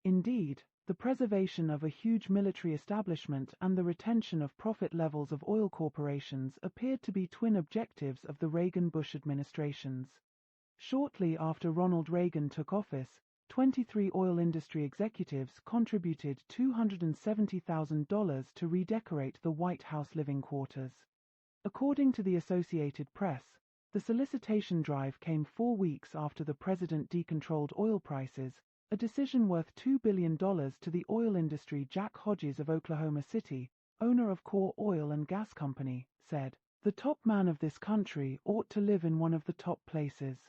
Indeed, the preservation of a huge military establishment and the retention of profit levels of oil corporations appeared to be twin objectives of the Reagan-Bush administrations. Shortly after Ronald Reagan took office, 23 oil industry executives contributed $270,000 to redecorate the White House living quarters. According to the Associated Press, The solicitation drive came 4 weeks after the president decontrolled oil prices, a decision worth $2 billion to the oil industry. Jack Hodges of Oklahoma City, owner of Core Oil and Gas Company, said, "The top man of this country ought to live in one of the top places.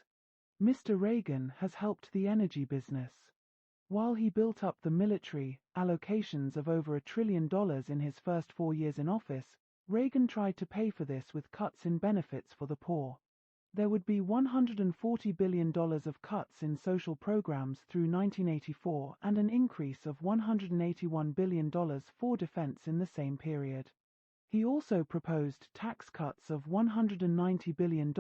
Mr. Reagan has helped the energy business. While he built up the military allocations of over $1 trillion in his first 4 years in office, Reagan tried to pay for this with cuts in benefits for the poor. There would be $140 billion of cuts in social programs through 1984 and an increase of $181 billion for defense in the same period. He also proposed tax cuts of $190 billion,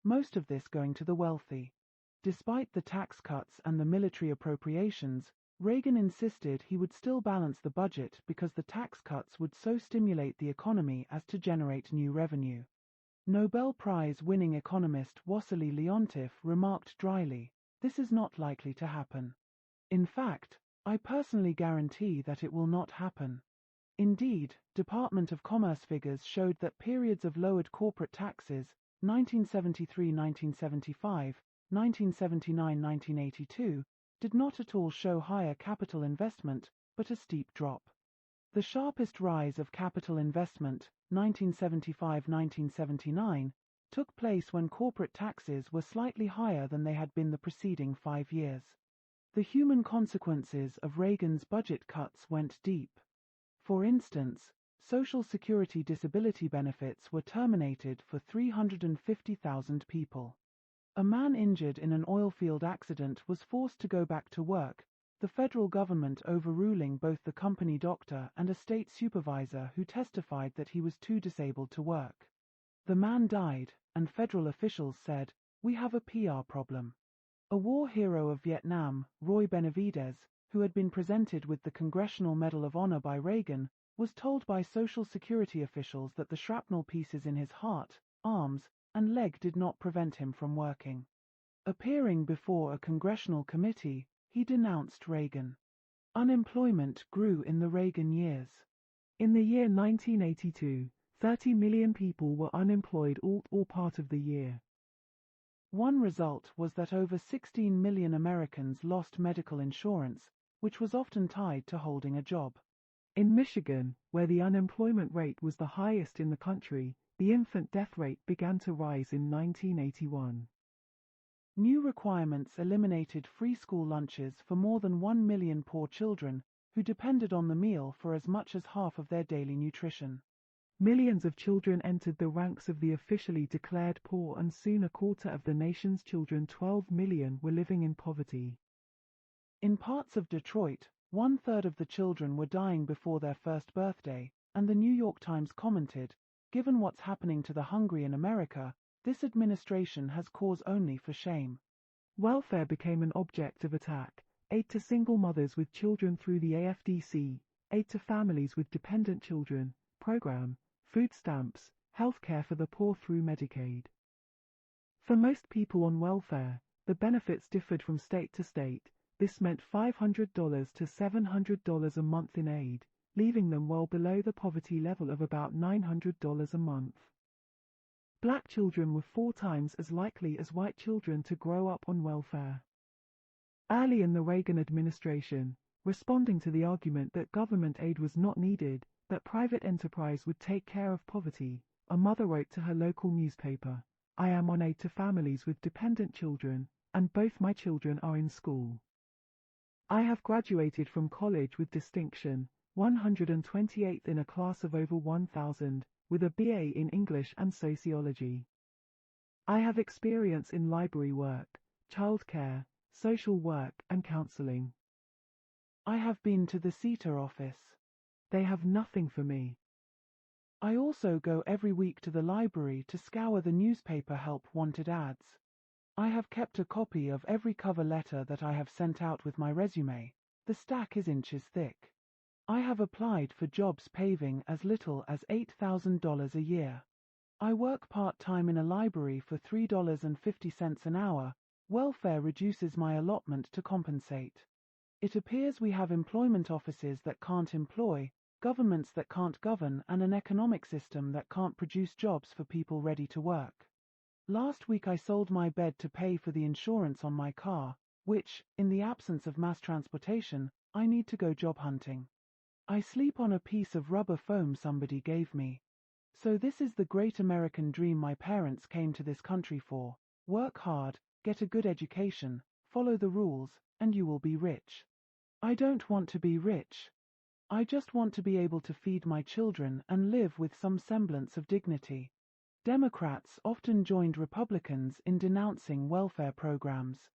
most of this going to the wealthy. Despite the tax cuts and the military appropriations, Reagan insisted he would still balance the budget because the tax cuts would so stimulate the economy as to generate new revenue. Nobel Prize-winning economist Wassily Leontief remarked dryly, "This is not likely to happen. In fact, I personally guarantee that it will not happen." Indeed, Department of Commerce figures showed that periods of lowered corporate taxes, 1973-1975, 1979-1982, did not at all show higher capital investment, but a steep drop. The sharpest rise of capital investment, 1975-1979, took place when corporate taxes were slightly higher than they had been the preceding 5 years. The human consequences of Reagan's budget cuts went deep. For instance, Social Security disability benefits were terminated for 350,000 people. A man injured in an oil field accident was forced to go back to work, the federal government overruling both the company doctor and a state supervisor who testified that he was too disabled to work. The man died, and federal officials said, "We have a PR problem." A war hero of Vietnam, Roy Benavidez, who had been presented with the Congressional Medal of Honor by Reagan, was told by Social Security officials that the shrapnel pieces in his heart, arms, and leg did not prevent him from working. Appearing before a congressional committee, he denounced Reagan. Unemployment grew in the Reagan years. In the year 1982, 30 million people were unemployed all or part of the year. One result was that over 16 million Americans lost medical insurance, which was often tied to holding a job. In Michigan, where the unemployment rate was the highest in the country, the infant death rate began to rise in 1981. New requirements eliminated free school lunches for more than 1 million poor children who depended on the meal for as much as half of their daily nutrition. Millions of children entered the ranks of the officially declared poor, and soon a quarter of the nation's children, 12 million, were living in poverty. In parts of Detroit, 1/3 of the children were dying before their first birthday, and the New York Times commented, "Given what's happening to the hungry in America, this administration has cause only for shame." Welfare became an object of attack. Aid to single mothers with children through the AFDC, aid to families with dependent children program, food stamps, health care for the poor through Medicaid. For most people on welfare, the benefits differed from state to state. This meant $500 to $700 a month in aid, leaving them well below the poverty level of about $900 a month. Black children were 4 times as likely as white children to grow up on welfare. Early in the Reagan administration, responding to the argument that government aid was not needed, that private enterprise would take care of poverty, a mother wrote to her local newspaper, "I am on aid to families with dependent children, and both my children are in school. I have graduated from college with distinction, 128th in a class of over 1,000, with a BA in English and sociology. I have experience in library work, childcare, social work, and counseling. I have been to the CETA office. They have nothing for me. I also go every week to the library to scour the newspaper help wanted ads. I have kept a copy of every cover letter that I have sent out with my resume. The stack is inches thick. I have applied for jobs paying as little as $8,000 a year. I work part-time in a library for $3.50 an hour. Welfare reduces my allotment to compensate. It appears we have employment offices that can't employ, governments that can't govern, and an economic system that can't produce jobs for people ready to work." Last week I sold my bed to pay for the insurance on my car, which, in the absence of mass transportation, I need to go job hunting. I sleep on a piece of rubber foam somebody gave me. So this is the great American dream my parents came to this country for. Work hard, get a good education, follow the rules, and you will be rich. I don't want to be rich. I just want to be able to feed my children and live with some semblance of dignity. Democrats often joined Republicans in denouncing welfare programs.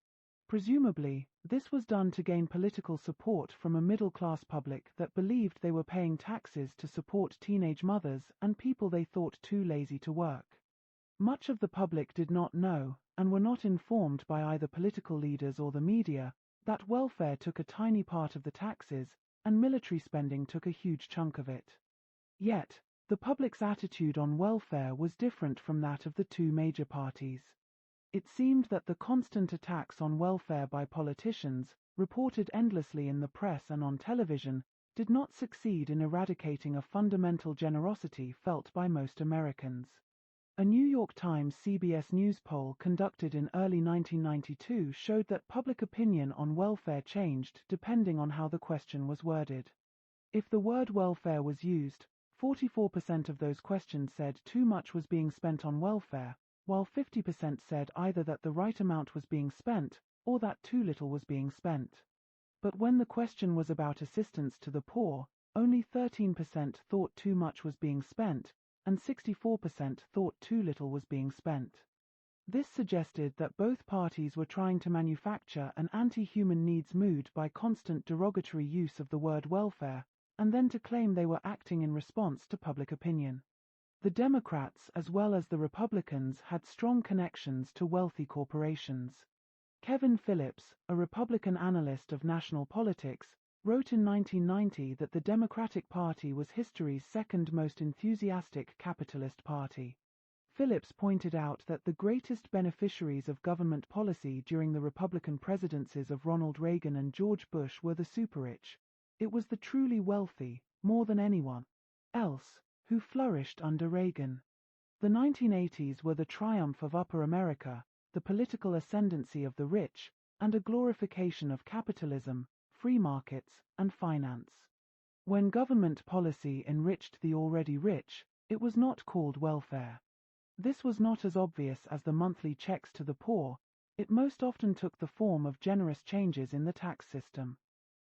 Presumably, this was done to gain political support from a middle-class public that believed they were paying taxes to support teenage mothers and people they thought too lazy to work. Much of the public did not know, and were not informed by either political leaders or the media, that welfare took a tiny part of the taxes, and military spending took a huge chunk of it. Yet, the public's attitude on welfare was different from that of the two major parties. It seemed that the constant attacks on welfare by politicians, reported endlessly in the press and on television, did not succeed in eradicating a fundamental generosity felt by most Americans. A New York Times CBS News poll conducted in early 1992 showed that public opinion on welfare changed depending on how the question was worded. If the word welfare was used, 44% of those questioned said too much was being spent on welfare, while 50% said either that the right amount was being spent or that too little was being spent. But when the question was about assistance to the poor, only 13% thought too much was being spent, and 64% thought too little was being spent. This suggested that both parties were trying to manufacture an anti-human needs mood by constant derogatory use of the word welfare, and then to claim they were acting in response to public opinion. The Democrats as well as the Republicans had strong connections to wealthy corporations. Kevin Phillips, a Republican analyst of national politics, wrote in 1990 that the Democratic Party was history's second most enthusiastic capitalist party. Phillips pointed out that the greatest beneficiaries of government policy during the Republican presidencies of Ronald Reagan and George Bush were the super-rich. It was the truly wealthy, more than anyone else, who flourished under Reagan. The 1980s were the triumph of Upper America, the political ascendancy of the rich, and a glorification of capitalism, free markets, and finance. When government policy enriched the already rich, it was not called welfare. This was not as obvious as the monthly checks to the poor. It most often took the form of generous changes in the tax system.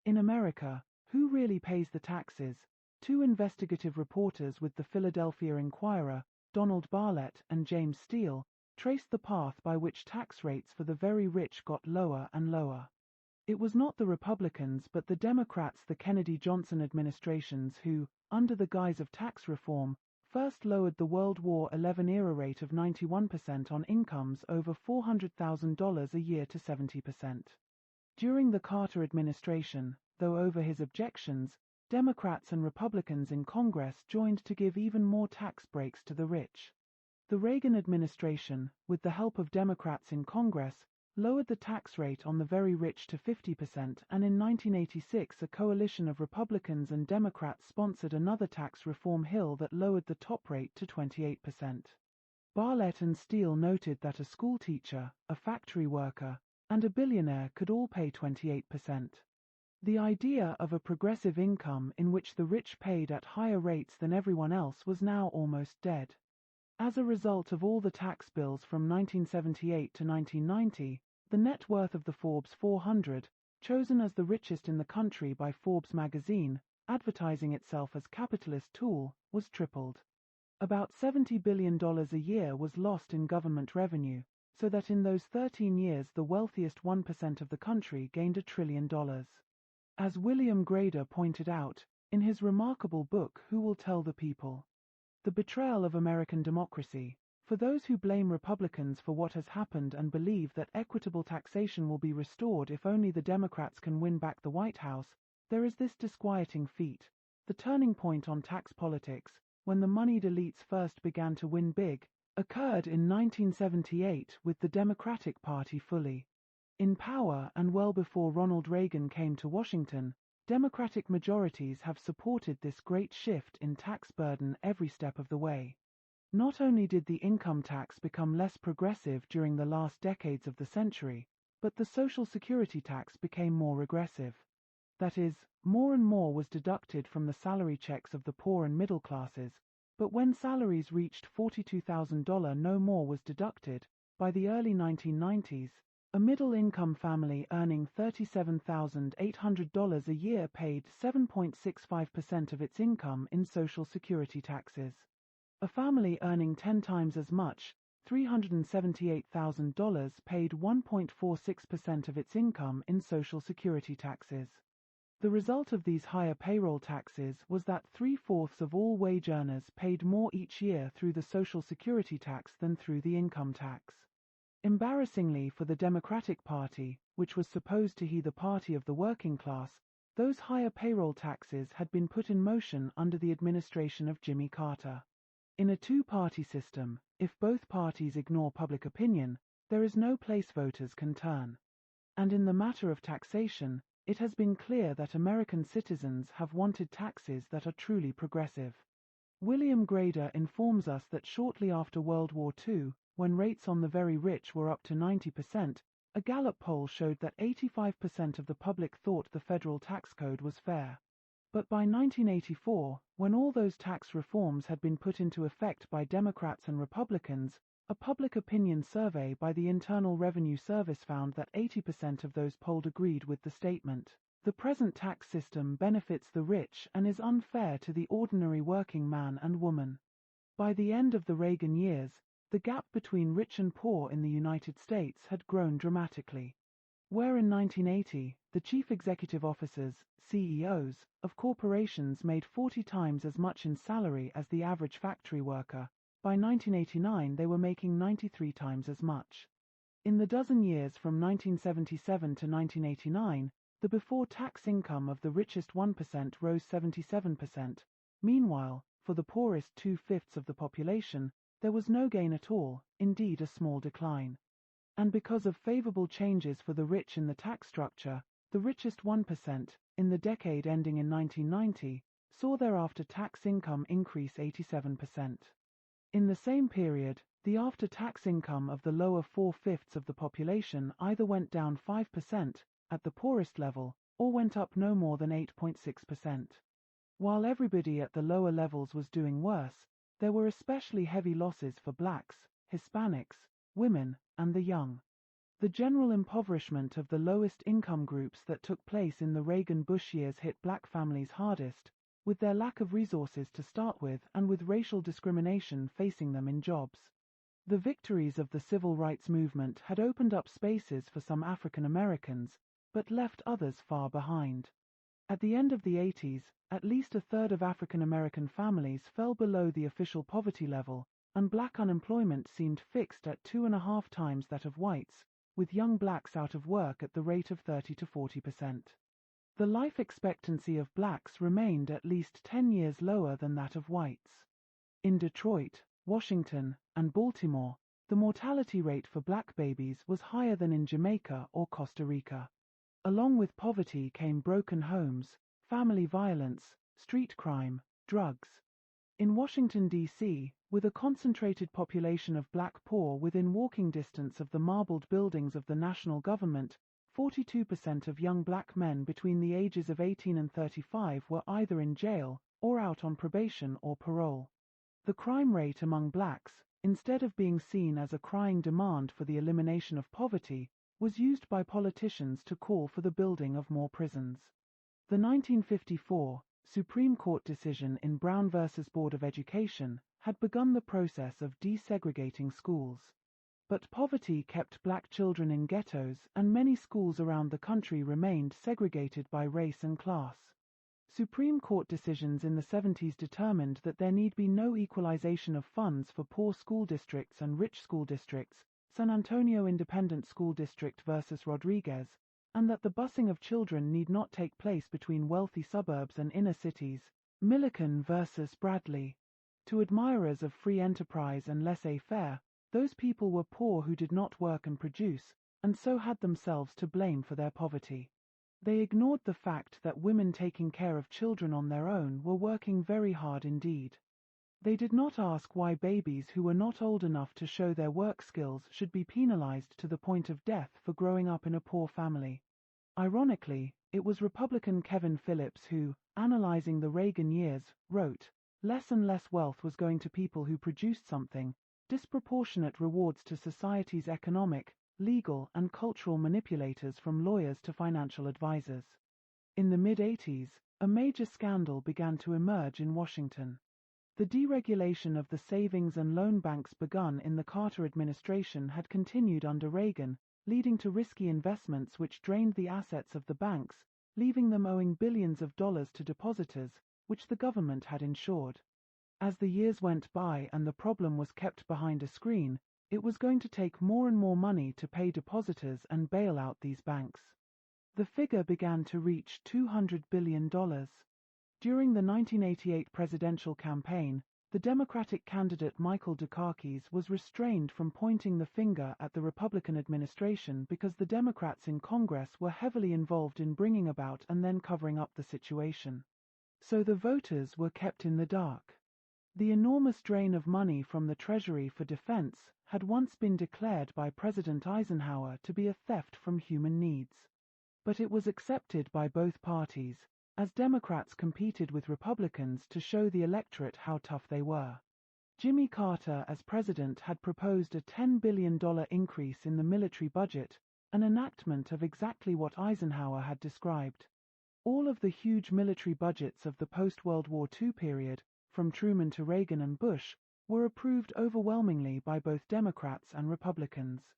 In America, who really pays the taxes? Two investigative reporters with the Philadelphia Inquirer, Donald Barlett and James Steele, traced the path by which tax rates for the very rich got lower and lower. It was not the Republicans but the Democrats, the Kennedy-Johnson administrations who, under the guise of tax reform, first lowered the World War XI-era rate of 91% on incomes over $400,000 a year to 70%. During the Carter administration, though over his objections, Democrats and Republicans in Congress joined to give even more tax breaks to the rich. The Reagan administration, with the help of Democrats in Congress, lowered the tax rate on the very rich to 50%, and in 1986 a coalition of Republicans and Democrats sponsored another tax reform bill that lowered the top rate to 28%. Barlett and Steele noted that a schoolteacher, a factory worker, and a billionaire could all pay 28%. The idea of a progressive income in which the rich paid at higher rates than everyone else was now almost dead. As a result of all the tax bills from 1978 to 1990, the net worth of the Forbes 400, chosen as the richest in the country by Forbes magazine, advertising itself as capitalist tool, was tripled. About $70 billion a year was lost in government revenue, so that in those 13 years the wealthiest 1% of the country gained $1 trillion. As William Grader pointed out, in his remarkable book Who Will Tell the People? The Betrayal of American Democracy, for those who blame Republicans for what has happened and believe that equitable taxation will be restored if only the Democrats can win back the White House, there is this disquieting feat, the turning point on tax politics, when the moneyed elites first began to win big, occurred in 1978 with the Democratic Party fully in power, and well before Ronald Reagan came to Washington. Democratic majorities have supported this great shift in tax burden every step of the way. Not only did the income tax become less progressive during the last decades of the century, but the Social Security tax became more regressive. That is, more and more was deducted from the salary checks of the poor and middle classes, but when salaries reached $42,000 no more was deducted. By the early 1990s, a middle-income family earning $37,800 a year paid 7.65% of its income in Social Security taxes. A family earning 10 times as much, $378,000, paid 1.46% of its income in Social Security taxes. The result of these higher payroll taxes was that 3/4 of all wage earners paid more each year through the Social Security tax than through the income tax. Embarrassingly for the Democratic Party, which was supposed to be the party of the working class, those higher payroll taxes had been put in motion under the administration of Jimmy Carter. In a two-party system, if both parties ignore public opinion, there is no place voters can turn. And in the matter of taxation, it has been clear that American citizens have wanted taxes that are truly progressive. William Grader informs us that shortly after World War II, when rates on the very rich were up to 90%, a Gallup poll showed that 85% of the public thought the federal tax code was fair. But by 1984, when all those tax reforms had been put into effect by Democrats and Republicans, a public opinion survey by the Internal Revenue Service found that 80% of those polled agreed with the statement. The present tax system benefits the rich and is unfair to the ordinary working man and woman. By the end of the Reagan years, the gap between rich and poor in the United States had grown dramatically. Where in 1980, the chief executive officers, CEOs, of corporations made 40 times as much in salary as the average factory worker, by 1989 they were making 93 times as much. In the dozen years from 1977 to 1989, the before-tax income of the richest 1% rose 77%. Meanwhile, for the poorest 2/5 of the population, there was no gain at all, indeed a small decline. And because of favorable changes for the rich in the tax structure, the richest 1%, in the decade ending in 1990, saw their after-tax income increase 87%. In the same period, the after-tax income of the lower 4/5 of the population either went down 5%, at the poorest level, or went up no more than 8.6%. While everybody at the lower levels was doing worse, there were especially heavy losses for blacks, Hispanics, women, and the young. The general impoverishment of the lowest income groups that took place in the Reagan-Bush years hit black families hardest, with their lack of resources to start with and with racial discrimination facing them in jobs. The victories of the civil rights movement had opened up spaces for some African Americans, but left others far behind. At the end of the 80s, at least a third of African American families fell below the official poverty level, and black unemployment seemed fixed at 2.5 times that of whites, with young blacks out of work at the rate of 30 to 40%. The life expectancy of blacks remained at least 10 years lower than that of whites. In Detroit, Washington, and Baltimore, the mortality rate for black babies was higher than in Jamaica or Costa Rica. Along with poverty came broken homes, family violence, street crime, drugs. In Washington, D.C., with a concentrated population of black poor within walking distance of the marbled buildings of the national government, 42% of young black men between the ages of 18 and 35 were either in jail or out on probation or parole. The crime rate among blacks, instead of being seen as a crying demand for the elimination of poverty, was used by politicians to call for the building of more prisons. The 1954 Supreme Court decision in Brown v. Board of Education had begun the process of desegregating schools. But poverty kept black children in ghettos, and many schools around the country remained segregated by race and class. Supreme Court decisions in the 70s determined that there need be no equalization of funds for poor school districts and rich school districts, San Antonio Independent School District versus Rodriguez, and that the busing of children need not take place between wealthy suburbs and inner cities, Milliken versus Bradley. To admirers of free enterprise and laissez-faire, those people were poor who did not work and produce, and so had themselves to blame for their poverty. They ignored the fact that women taking care of children on their own were working very hard indeed. They did not ask why babies who were not old enough to show their work skills should be penalized to the point of death for growing up in a poor family. Ironically, it was Republican Kevin Phillips who, analyzing the Reagan years, wrote, "Less and less wealth was going to people who produced something, disproportionate rewards to society's economic, legal, and cultural manipulators from lawyers to financial advisors." In the mid-80s, a major scandal began to emerge in Washington. The deregulation of the savings and loan banks begun in the Carter administration had continued under Reagan, leading to risky investments which drained the assets of the banks, leaving them owing billions of dollars to depositors, which the government had insured. As the years went by and the problem was kept behind a screen, it was going to take more and more money to pay depositors and bail out these banks. The figure began to reach $200 billion. During the 1988 presidential campaign, the Democratic candidate Michael Dukakis was restrained from pointing the finger at the Republican administration because the Democrats in Congress were heavily involved in bringing about and then covering up the situation. So the voters were kept in the dark. The enormous drain of money from the Treasury for defense had once been declared by President Eisenhower to be a theft from human needs. But it was accepted by both parties, as Democrats competed with Republicans to show the electorate how tough they were. Jimmy Carter as president had proposed a $10 billion increase in the military budget, an enactment of exactly what Eisenhower had described. All of the huge military budgets of the post-World War II period, from Truman to Reagan and Bush, were approved overwhelmingly by both Democrats and Republicans.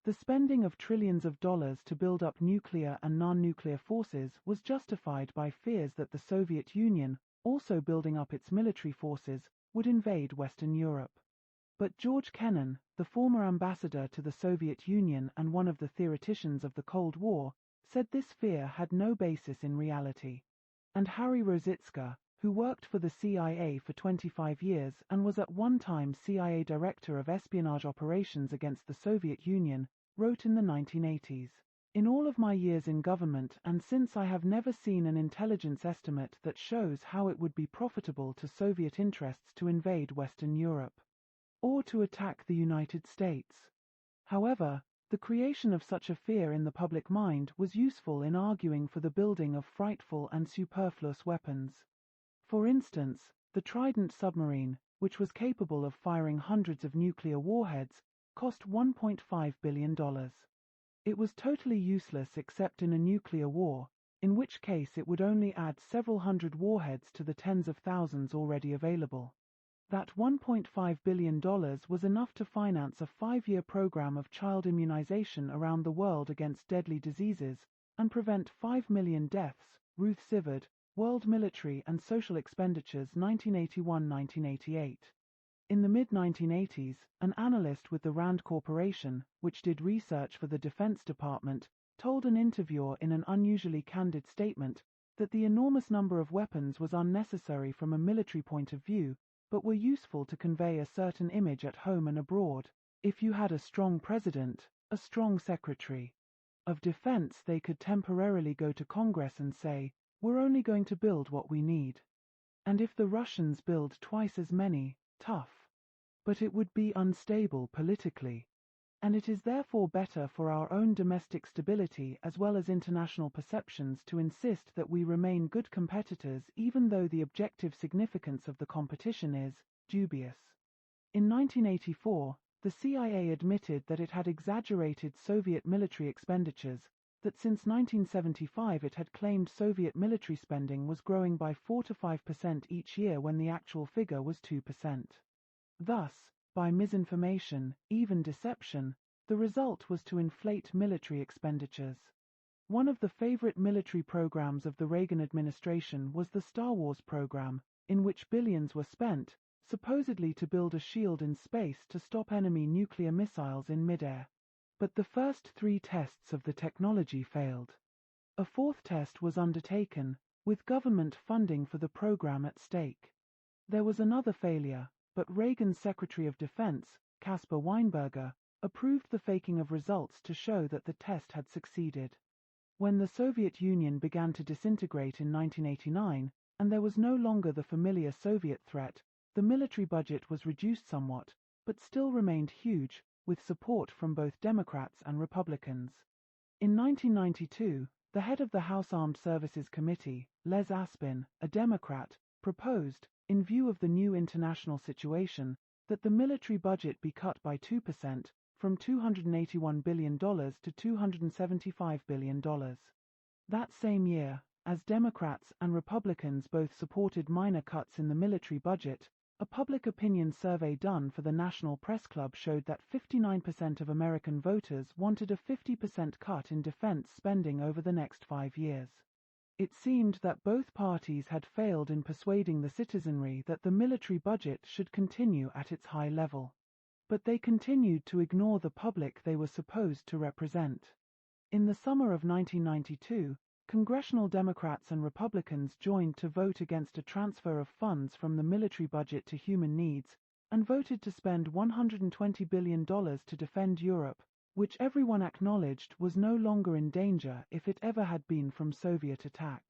The spending of trillions of dollars to build up nuclear and non-nuclear forces was justified by fears that the Soviet Union, also building up its military forces, would invade Western Europe. But George Kennan, the former ambassador to the Soviet Union and one of the theoreticians of the Cold War, said this fear had no basis in reality. And Harry Rositska, who worked for the CIA for 25 years and was at one time CIA Director of Espionage Operations against the Soviet Union, wrote in the 1980s, "In all of my years in government and since I have never seen an intelligence estimate that shows how it would be profitable to Soviet interests to invade Western Europe, or to attack the United States." However, the creation of such a fear in the public mind was useful in arguing for the building of frightful and superfluous weapons. For instance, the Trident submarine, which was capable of firing hundreds of nuclear warheads, cost $1.5 billion. It was totally useless except in a nuclear war, in which case it would only add several hundred warheads to the tens of thousands already available. That $1.5 billion was enough to finance a 5-year program of child immunization around the world against deadly diseases and prevent 5 million deaths. Ruth Sivard, World Military and Social Expenditures 1981-1988. In the mid-1980s, an analyst with the Rand Corporation, which did research for the Defense Department, told an interviewer in an unusually candid statement that the enormous number of weapons was unnecessary from a military point of view, but were useful to convey a certain image at home and abroad. If you had a strong president, a strong secretary of defense, they could temporarily go to Congress and say, "We're only going to build what we need. And if the Russians build twice as many, tough. But it would be unstable politically. And it is therefore better for our own domestic stability as well as international perceptions to insist that we remain good competitors even though the objective significance of the competition is dubious." In 1984, the CIA admitted that it had exaggerated Soviet military expenditures, that since 1975 it had claimed Soviet military spending was growing by 4 to 5% each year when the actual figure was 2%. Thus, by misinformation, even deception, the result was to inflate military expenditures. One of the favorite military programs of the Reagan administration was the Star Wars program, in which billions were spent, supposedly to build a shield in space to stop enemy nuclear missiles in midair. But the first 3 tests of the technology failed. A 4th test was undertaken, with government funding for the program at stake. There was another failure, but Reagan's Secretary of Defense, Caspar Weinberger, approved the faking of results to show that the test had succeeded. When the Soviet Union began to disintegrate in 1989, and there was no longer the familiar Soviet threat, the military budget was reduced somewhat, but still remained huge, with support from both Democrats and Republicans. In 1992, the head of the House Armed Services Committee, Les Aspin, a Democrat, proposed, in view of the new international situation, that the military budget be cut by 2%, from $281 billion to $275 billion. That same year, as Democrats and Republicans both supported minor cuts in the military budget, a public opinion survey done for the National Press Club showed that 59% of American voters wanted a 50% cut in defense spending over the next 5 years. It seemed that both parties had failed in persuading the citizenry that the military budget should continue at its high level. But they continued to ignore the public they were supposed to represent. In the summer of 1992, congressional Democrats and Republicans joined to vote against a transfer of funds from the military budget to human needs, and voted to spend $120 billion to defend Europe, which everyone acknowledged was no longer in danger if it ever had been from Soviet attack.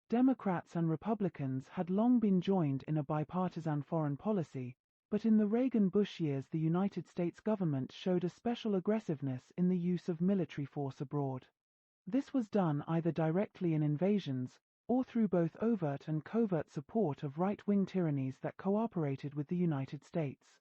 Democrats and Republicans had long been joined in a bipartisan foreign policy, but in the Reagan-Bush years the United States government showed a special aggressiveness in the use of military force abroad. This was done either directly in invasions, or through both overt and covert support of right-wing tyrannies that cooperated with the United States.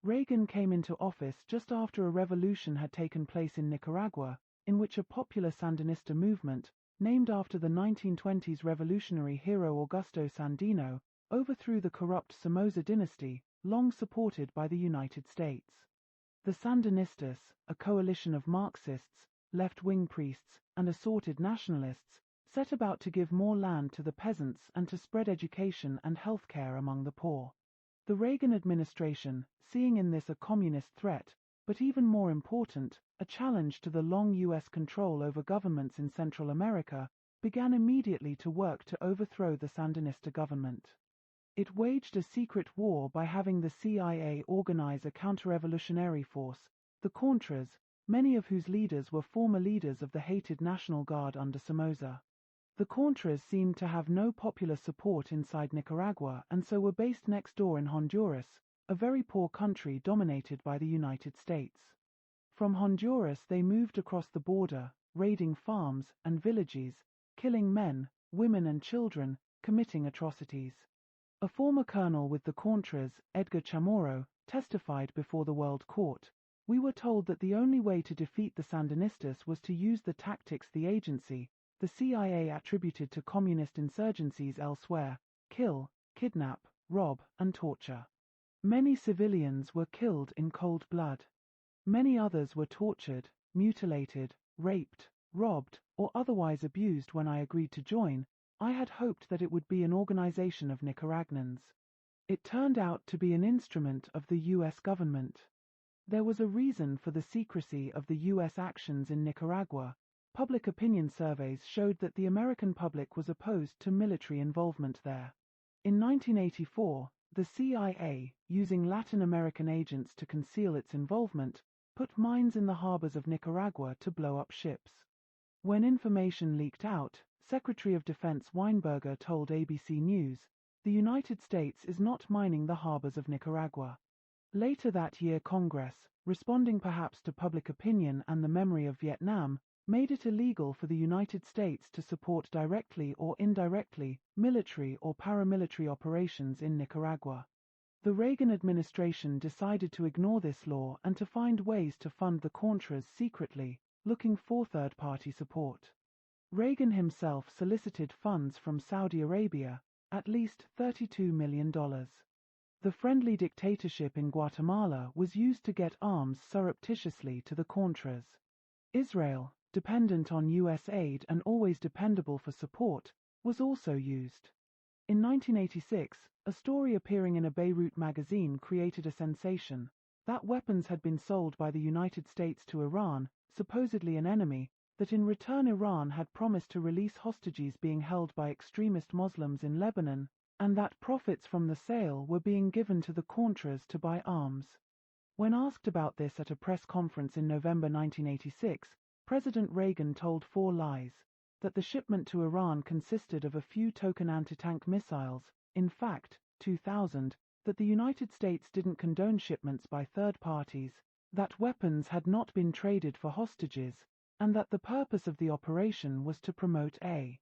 Reagan came into office just after a revolution had taken place in Nicaragua, in which a popular Sandinista movement, named after the 1920s revolutionary hero Augusto Sandino, overthrew the corrupt Somoza dynasty, long supported by the United States. The Sandinistas, a coalition of Marxists, left-wing priests, and assorted nationalists, set about to give more land to the peasants and to spread education and health care among the poor. The Reagan administration, seeing in this a communist threat, but even more important, a challenge to the long U.S. control over governments in Central America, began immediately to work to overthrow the Sandinista government. It waged a secret war by having the CIA organize a counter-revolutionary force, the Contras, many of whose leaders were former leaders of the hated National Guard under Somoza. The Contras seemed to have no popular support inside Nicaragua and so were based next door in Honduras, a very poor country dominated by the United States. From Honduras they moved across the border, raiding farms and villages, killing men, women and children, committing atrocities. A former colonel with the Contras, Edgar Chamorro, testified before the World Court. We were told that the only way to defeat the Sandinistas was to use the tactics the agency, the CIA, attributed to communist insurgencies elsewhere: kill, kidnap, rob, and torture. Many civilians were killed in cold blood. Many others were tortured, mutilated, raped, robbed, or otherwise abused. When I agreed to join, I had hoped that it would be an organization of Nicaraguans. It turned out to be an instrument of the U.S. government. There was a reason for the secrecy of the U.S. actions in Nicaragua. Public opinion surveys showed that the American public was opposed to military involvement there. In 1984, the CIA, using Latin American agents to conceal its involvement, put mines in the harbors of Nicaragua to blow up ships. When information leaked out, Secretary of Defense Weinberger told ABC News, "The United States is not mining the harbors of Nicaragua." Later that year Congress, responding perhaps to public opinion and the memory of Vietnam, made it illegal for the United States to support directly or indirectly military or paramilitary operations in Nicaragua. The Reagan administration decided to ignore this law and to find ways to fund the Contras secretly, looking for third-party support. Reagan himself solicited funds from Saudi Arabia, at least $32 million. The friendly dictatorship in Guatemala was used to get arms surreptitiously to the Contras. Israel, dependent on U.S. aid and always dependable for support, was also used. In 1986, a story appearing in a Beirut magazine created a sensation that weapons had been sold by the United States to Iran, supposedly an enemy, that in return Iran had promised to release hostages being held by extremist Muslims in Lebanon, and that profits from the sale were being given to the Contras to buy arms. When asked about this at a press conference in November 1986, President Reagan told 4 Lies that the shipment to Iran consisted of a few token anti-tank missiles, in fact, 2,000, that the United States didn't condone shipments by third parties, that weapons had not been traded for hostages, and that the purpose of the operation was to promote a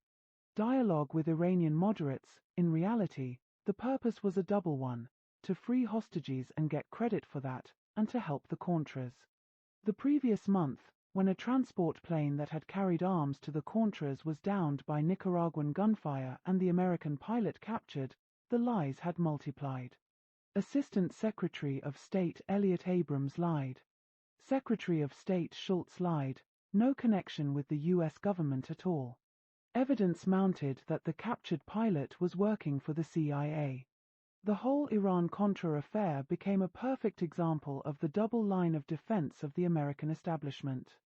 dialogue with Iranian moderates. In reality, the purpose was a double one: to free hostages and get credit for that, and to help the Contras. The previous month, when a transport plane that had carried arms to the Contras was downed by Nicaraguan gunfire and the American pilot captured, the lies had multiplied. Assistant Secretary of State Elliott Abrams lied. Secretary of State Schultz lied. No connection with the U.S. government at all. Evidence mounted that the captured pilot was working for the CIA. The whole Iran-Contra affair became a perfect example of the double line of defense of the American establishment.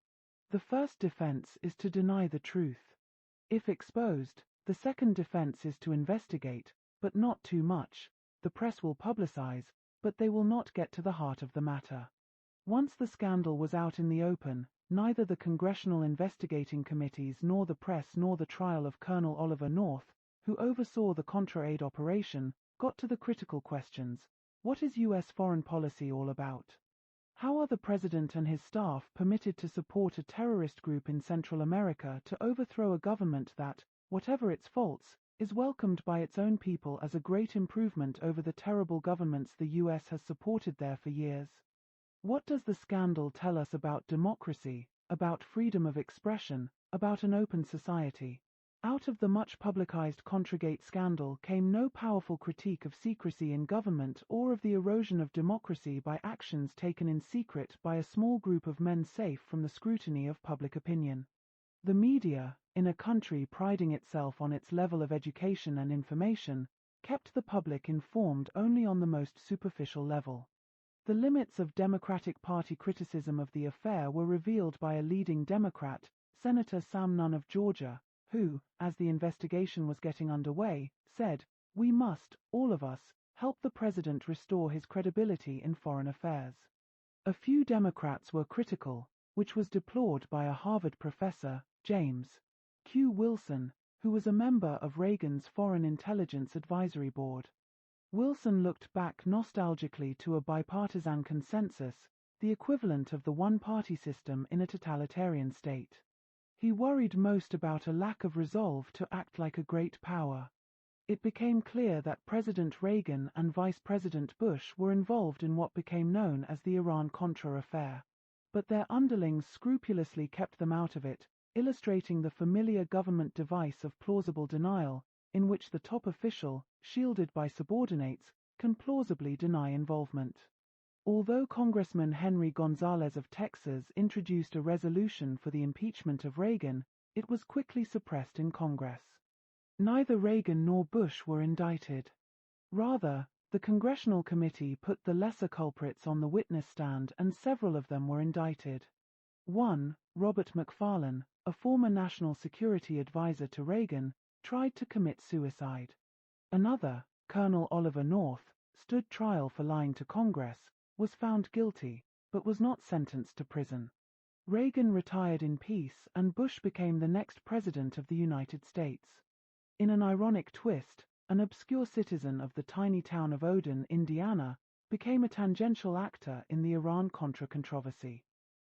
The first defense is to deny the truth. If exposed, the second defense is to investigate, but not too much. The press will publicize, but they will not get to the heart of the matter. Once the scandal was out in the open, neither the congressional investigating committees nor the press nor the trial of Colonel Oliver North, who oversaw the Contra aid operation, got to the critical questions. What is U.S. foreign policy all about? How are the president and his staff permitted to support a terrorist group in Central America to overthrow a government that, whatever its faults, is welcomed by its own people as a great improvement over the terrible governments the U.S. has supported there for years? What does the scandal tell us about democracy, about freedom of expression, about an open society? Out of the much publicized Contragate scandal came no powerful critique of secrecy in government or of the erosion of democracy by actions taken in secret by a small group of men safe from the scrutiny of public opinion. The media, in a country priding itself on its level of education and information, kept the public informed only on the most superficial level. The limits of Democratic Party criticism of the affair were revealed by a leading Democrat, Senator Sam Nunn of Georgia, who, as the investigation was getting underway, said, "We must, all of us, help the president restore his credibility in foreign affairs." A few Democrats were critical, which was deplored by a Harvard professor, James Q. Wilson, who was a member of Reagan's Foreign Intelligence Advisory Board. Wilson looked back nostalgically to a bipartisan consensus, the equivalent of the one-party system in a totalitarian state. He worried most about a lack of resolve to act like a great power. It became clear that President Reagan and Vice President Bush were involved in what became known as the Iran-Contra affair. But their underlings scrupulously kept them out of it, illustrating the familiar government device of plausible denial, in which the top official, shielded by subordinates, can plausibly deny involvement. Although Congressman Henry Gonzalez of Texas introduced a resolution for the impeachment of Reagan, it was quickly suppressed in Congress. Neither Reagan nor Bush were indicted. Rather, the Congressional Committee put the lesser culprits on the witness stand and several of them were indicted. 1. Robert McFarlane, a former national security advisor to Reagan, tried to commit suicide. Another, Colonel Oliver North, stood trial for lying to Congress, was found guilty, but was not sentenced to prison. Reagan retired in peace and Bush became the next president of the United States. In an ironic twist, an obscure citizen of the tiny town of Odin, Indiana, became a tangential actor in the Iran-Contra controversy.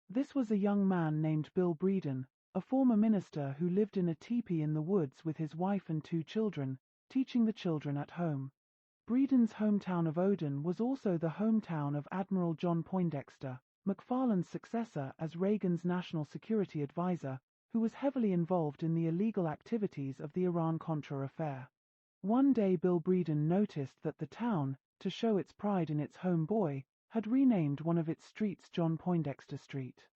This was a young man named Bill Breeden, a former minister who lived in a teepee in the woods with his wife and 2 children, teaching the children at home. Breeden's hometown of Odin was also the hometown of Admiral John Poindexter, McFarlane's successor as Reagan's national security advisor, who was heavily involved in the illegal activities of the Iran-Contra affair. One day Bill Breeden noticed that the town, to show its pride in its home boy, had renamed one of its streets John Poindexter Street.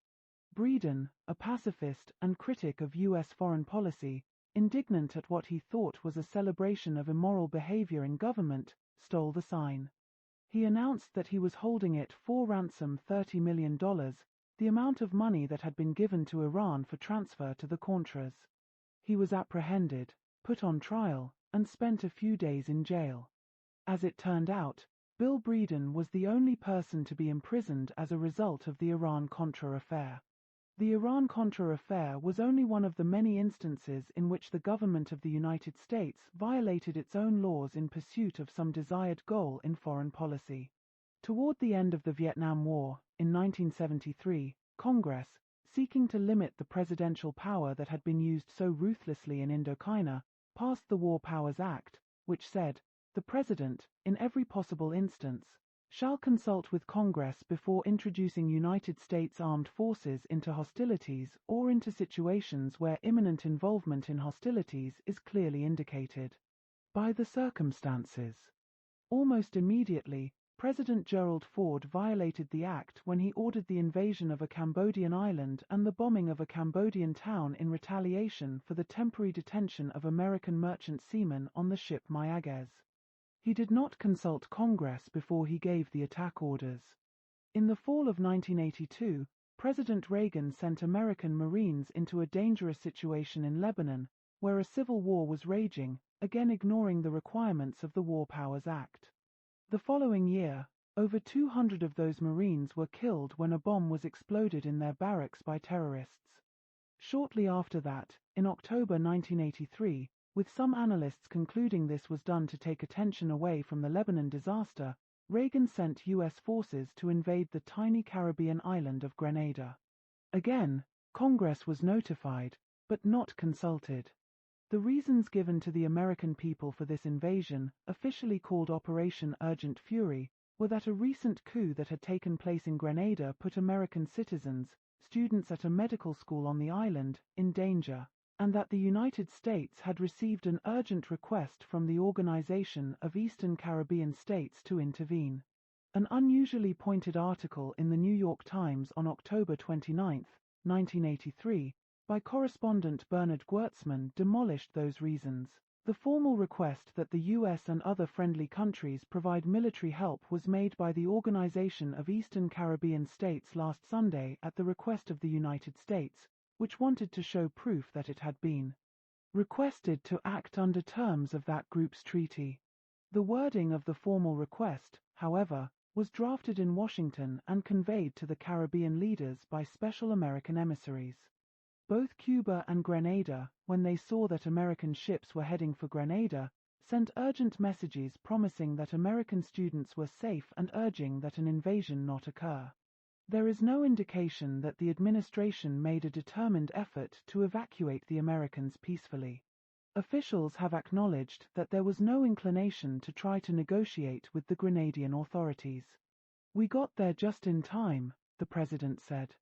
Breeden, a pacifist and critic of U.S. foreign policy, indignant at what he thought was a celebration of immoral behavior in government, stole the sign. He announced that he was holding it for ransom $30 million, the amount of money that had been given to Iran for transfer to the Contras. He was apprehended, put on trial, and spent a few days in jail. As it turned out, Bill Breeden was the only person to be imprisoned as a result of the Iran-Contra affair. The Iran-Contra affair was only one of the many instances in which the government of the United States violated its own laws in pursuit of some desired goal in foreign policy. Toward the end of the Vietnam War, in 1973, Congress, seeking to limit the presidential power that had been used so ruthlessly in Indochina, passed the War Powers Act, which said, "The President, in every possible instance, shall consult with Congress before introducing United States armed forces into hostilities or into situations where imminent involvement in hostilities is clearly indicated by the circumstances." Almost immediately, President Gerald Ford violated the act when he ordered the invasion of a Cambodian island and the bombing of a Cambodian town in retaliation for the temporary detention of American merchant seamen on the ship Mayaguez. He did not consult Congress before he gave the attack orders. In the fall of 1982, President Reagan sent American Marines into a dangerous situation in Lebanon, where a civil war was raging, again ignoring the requirements of the War Powers Act. The following year, over 200 of those Marines were killed when a bomb was exploded in their barracks by terrorists. Shortly after that, in October 1983, with some analysts concluding this was done to take attention away from the Lebanon disaster, Reagan sent U.S. forces to invade the tiny Caribbean island of Grenada. Again, Congress was notified, but not consulted. The reasons given to the American people for this invasion, officially called Operation Urgent Fury, were that a recent coup that had taken place in Grenada put American citizens, students at a medical school on the island, in danger, and that the United States had received an urgent request from the Organization of Eastern Caribbean States to intervene. An unusually pointed article in the New York Times on October 29, 1983, by correspondent Bernard Gewirtzman demolished those reasons. The formal request that the U.S. and other friendly countries provide military help was made by the Organization of Eastern Caribbean States last Sunday at the request of the United States, which wanted to show proof that it had been requested to act under terms of that group's treaty. The wording of the formal request, however, was drafted in Washington and conveyed to the Caribbean leaders by special American emissaries. Both Cuba and Grenada, when they saw that American ships were heading for Grenada, sent urgent messages promising that American students were safe and urging that an invasion not occur. There is no indication that the administration made a determined effort to evacuate the Americans peacefully. Officials have acknowledged that there was no inclination to try to negotiate with the Grenadian authorities. "We got there just in time," the president said.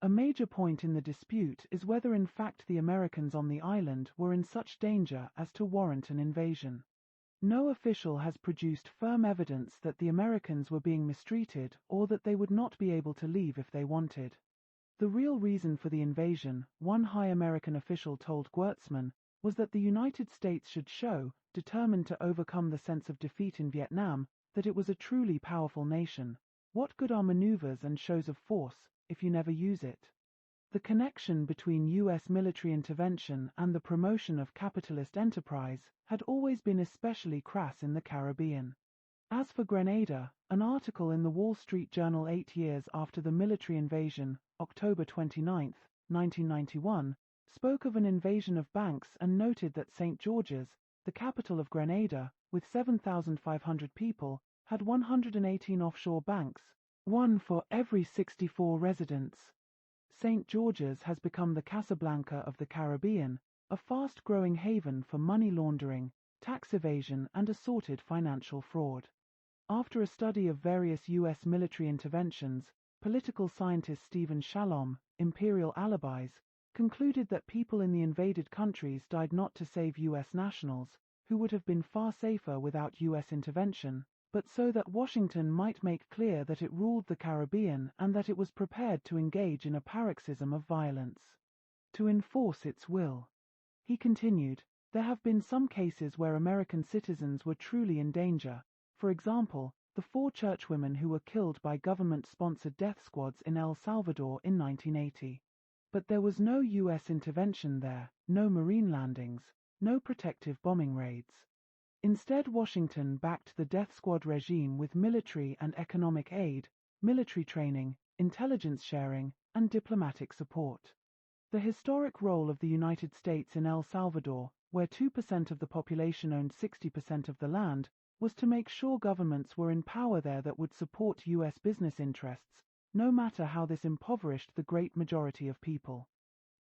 A major point in the dispute is whether in fact the Americans on the island were in such danger as to warrant an invasion. No official has produced firm evidence that the Americans were being mistreated or that they would not be able to leave if they wanted. The real reason for the invasion, one high American official told Gewirtzman, was that the United States should show, determined to overcome the sense of defeat in Vietnam, that it was a truly powerful nation. What good are maneuvers and shows of force if you never use it? The connection between U.S. military intervention and the promotion of capitalist enterprise had always been especially crass in the Caribbean. As for Grenada, an article in the Wall Street Journal 8 years after the military invasion, October 29, 1991, spoke of an invasion of banks and noted that St. George's, the capital of Grenada, with 7,500 people, had 118 offshore banks, one for every 64 residents. St. George's has become the Casablanca of the Caribbean, a fast-growing haven for money laundering, tax evasion and assorted financial fraud. After a study of various U.S. military interventions, political scientist Stephen Shalom, Imperial Alibis, concluded that people in the invaded countries died not to save U.S. nationals, who would have been far safer without U.S. intervention, but so that Washington might make clear that it ruled the Caribbean and that it was prepared to engage in a paroxysm of violence to enforce its will. He continued, "There have been some cases where American citizens were truly in danger, for example, the 4 churchwomen who were killed by government-sponsored death squads in El Salvador in 1980. But there was no U.S. intervention there, no Marine landings, no protective bombing raids. Instead, Washington backed the death squad regime with military and economic aid, military training, intelligence sharing, and diplomatic support. The historic role of the United States in El Salvador, where 2% of the population owned 60% of the land, was to make sure governments were in power there that would support U.S. business interests, no matter how this impoverished the great majority of people.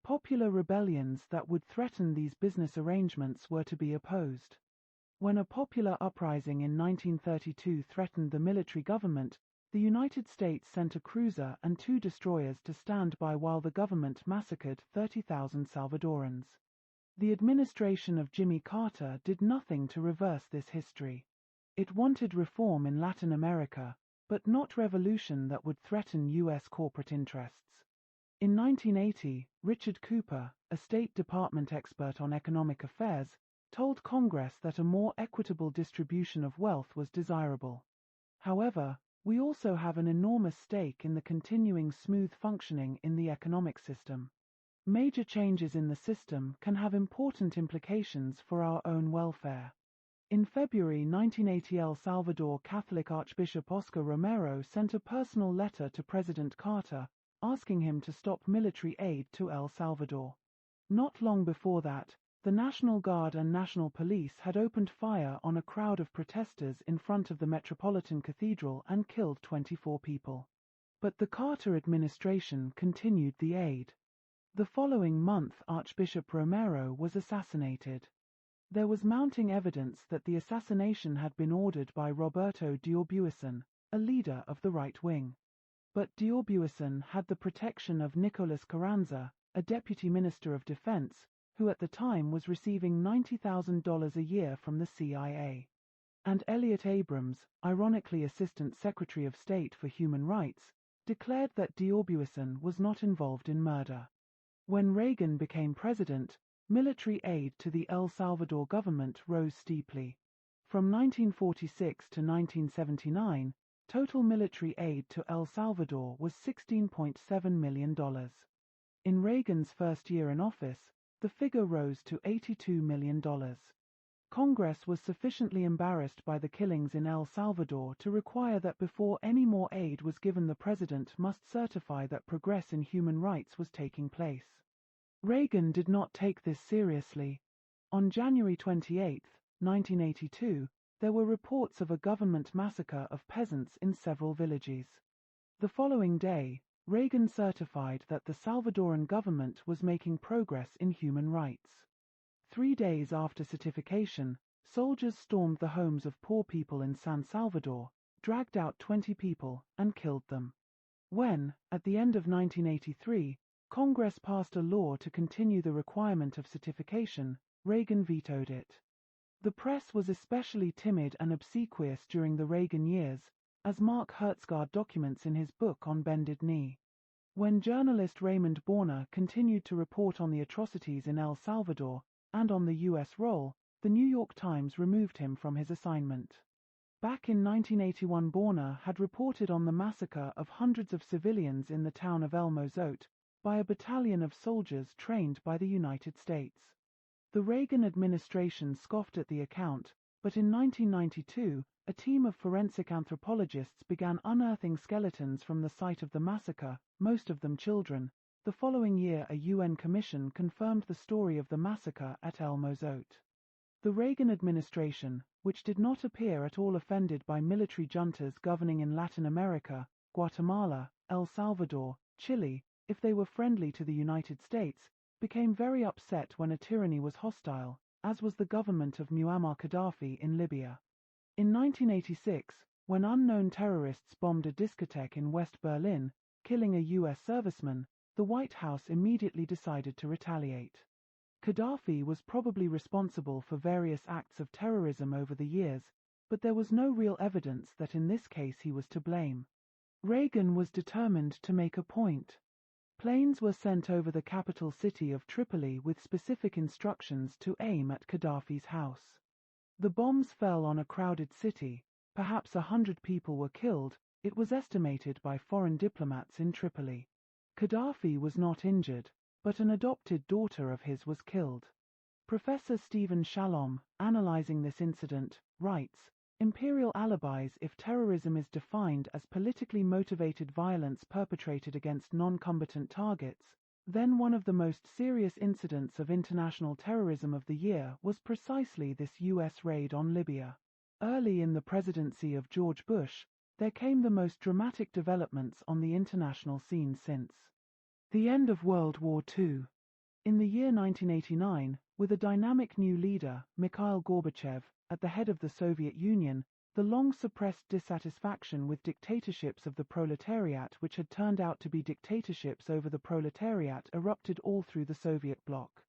Popular rebellions that would threaten these business arrangements were to be opposed. When a popular uprising in 1932 threatened the military government, the United States sent a cruiser and 2 destroyers to stand by while the government massacred 30,000 Salvadorans. The administration of Jimmy Carter did nothing to reverse this history. It wanted reform in Latin America, but not revolution that would threaten U.S. corporate interests. In 1980, Richard Cooper, a State Department expert on economic affairs, told Congress that a more equitable distribution of wealth was desirable. However, we also have an enormous stake in the continuing smooth functioning in the economic system. Major changes in the system can have important implications for our own welfare. In February 1980, El Salvador Catholic Archbishop Oscar Romero sent a personal letter to President Carter, asking him to stop military aid to El Salvador. Not long before that, the National Guard and National Police had opened fire on a crowd of protesters in front of the Metropolitan Cathedral and killed 24 people. But the Carter administration continued the aid. The following month, Archbishop Romero was assassinated. There was mounting evidence that the assassination had been ordered by Roberto Diorbuison, a leader of the right wing. But Diorbuison had the protection of Nicolas Carranza, a deputy minister of defense, who at the time was receiving $90,000 a year from the CIA. And Elliott Abrams, ironically Assistant Secretary of State for Human Rights, declared that Diorbuison was not involved in murder. When Reagan became president, military aid to the El Salvador government rose steeply. From 1946 to 1979, total military aid to El Salvador was $16.7 million. In Reagan's first year in office, the figure rose to $82 million. Congress was sufficiently embarrassed by the killings in El Salvador to require that before any more aid was given, the president must certify that progress in human rights was taking place. Reagan did not take this seriously. On January 28, 1982, there were reports of a government massacre of peasants in several villages. The following day, Reagan certified that the Salvadoran government was making progress in human rights. 3 days after certification, soldiers stormed the homes of poor people in San Salvador, dragged out 20 people, and killed them. When, at the end of 1983, Congress passed a law to continue the requirement of certification, Reagan vetoed it. The press was especially timid and obsequious during the Reagan years, as Mark Hertsgaard documents in his book On Bended Knee. When journalist Raymond Borner continued to report on the atrocities in El Salvador, and on the U.S. role, the New York Times removed him from his assignment. Back in 1981, Borner had reported on the massacre of hundreds of civilians in the town of El Mozote by a battalion of soldiers trained by the United States. The Reagan administration scoffed at the account, but in 1992, a team of forensic anthropologists began unearthing skeletons from the site of the massacre, most of them children. The following year, a UN commission confirmed the story of the massacre at El Mozote. The Reagan administration, which did not appear at all offended by military juntas governing in Latin America, Guatemala, El Salvador, Chile, if they were friendly to the United States, became very upset when a tyranny was hostile, as was the government of Muammar Gaddafi in Libya. In 1986, when unknown terrorists bombed a discotheque in West Berlin, killing a U.S. serviceman, the White House immediately decided to retaliate. Gaddafi was probably responsible for various acts of terrorism over the years, but there was no real evidence that in this case he was to blame. Reagan was determined to make a point. Planes were sent over the capital city of Tripoli with specific instructions to aim at Gaddafi's house. The bombs fell on a crowded city, perhaps 100 people were killed, it was estimated by foreign diplomats in Tripoli. Gaddafi was not injured, but an adopted daughter of his was killed. Professor Stephen Shalom, analyzing this incident, writes, Imperial alibis if terrorism is defined as politically motivated violence perpetrated against non-combatant targets, then one of the most serious incidents of international terrorism of the year was precisely this U.S. raid on Libya. Early in the presidency of George Bush, there came the most dramatic developments on the international scene since the end of World War II. In the year 1989, with a dynamic new leader, Mikhail Gorbachev, at the head of the Soviet Union, the long-suppressed dissatisfaction with dictatorships of the proletariat, which had turned out to be dictatorships over the proletariat, erupted all through the Soviet bloc.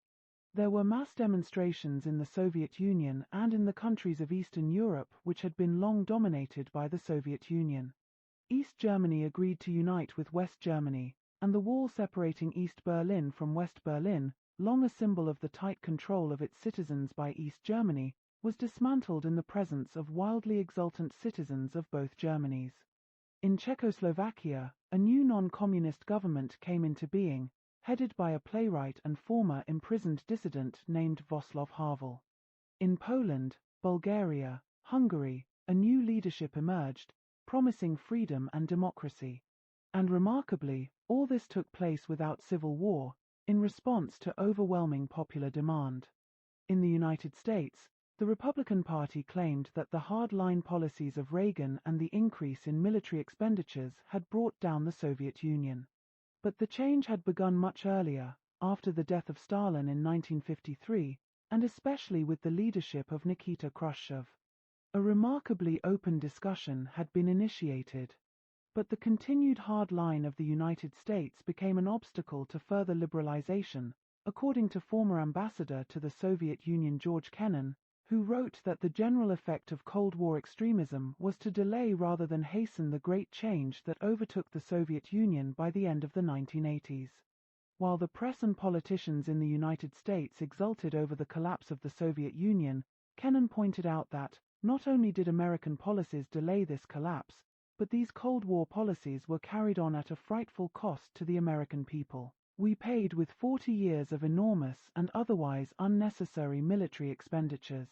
There were mass demonstrations in the Soviet Union and in the countries of Eastern Europe, which had been long dominated by the Soviet Union. East Germany agreed to unite with West Germany, and the wall separating East Berlin from West Berlin, long a symbol of the tight control of its citizens by East Germany, was dismantled in the presence of wildly exultant citizens of both Germanies. In Czechoslovakia, a new non-communist government came into being, headed by a playwright and former imprisoned dissident named Václav Havel. In Poland, Bulgaria, Hungary, a new leadership emerged, promising freedom and democracy. And remarkably, all this took place without civil war, in response to overwhelming popular demand. In the United States, the Republican Party claimed that the hard-line policies of Reagan and the increase in military expenditures had brought down the Soviet Union. But the change had begun much earlier, after the death of Stalin in 1953, and especially with the leadership of Nikita Khrushchev. A remarkably open discussion had been initiated. But the continued hard line of the United States became an obstacle to further liberalization, according to former ambassador to the Soviet Union George Kennan, who wrote that the general effect of Cold War extremism was to delay rather than hasten the great change that overtook the Soviet Union by the end of the 1980s. While the press and politicians in the United States exulted over the collapse of the Soviet Union, Kennan pointed out that, not only did American policies delay this collapse, but these Cold War policies were carried on at a frightful cost to the American people. We paid with 40 years of enormous and otherwise unnecessary military expenditures.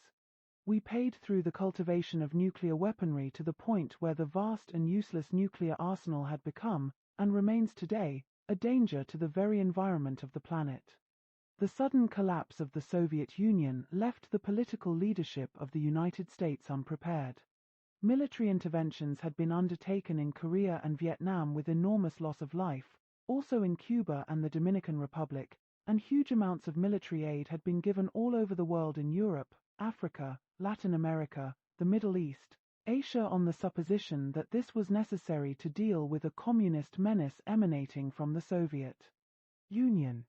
We paid through the cultivation of nuclear weaponry to the point where the vast and useless nuclear arsenal had become, and remains today, a danger to the very environment of the planet. The sudden collapse of the Soviet Union left the political leadership of the United States unprepared. Military interventions had been undertaken in Korea and Vietnam with enormous loss of life, also in Cuba and the Dominican Republic, and huge amounts of military aid had been given all over the world in Europe, Africa, Latin America, the Middle East, Asia, on the supposition that this was necessary to deal with a communist menace emanating from the Soviet Union.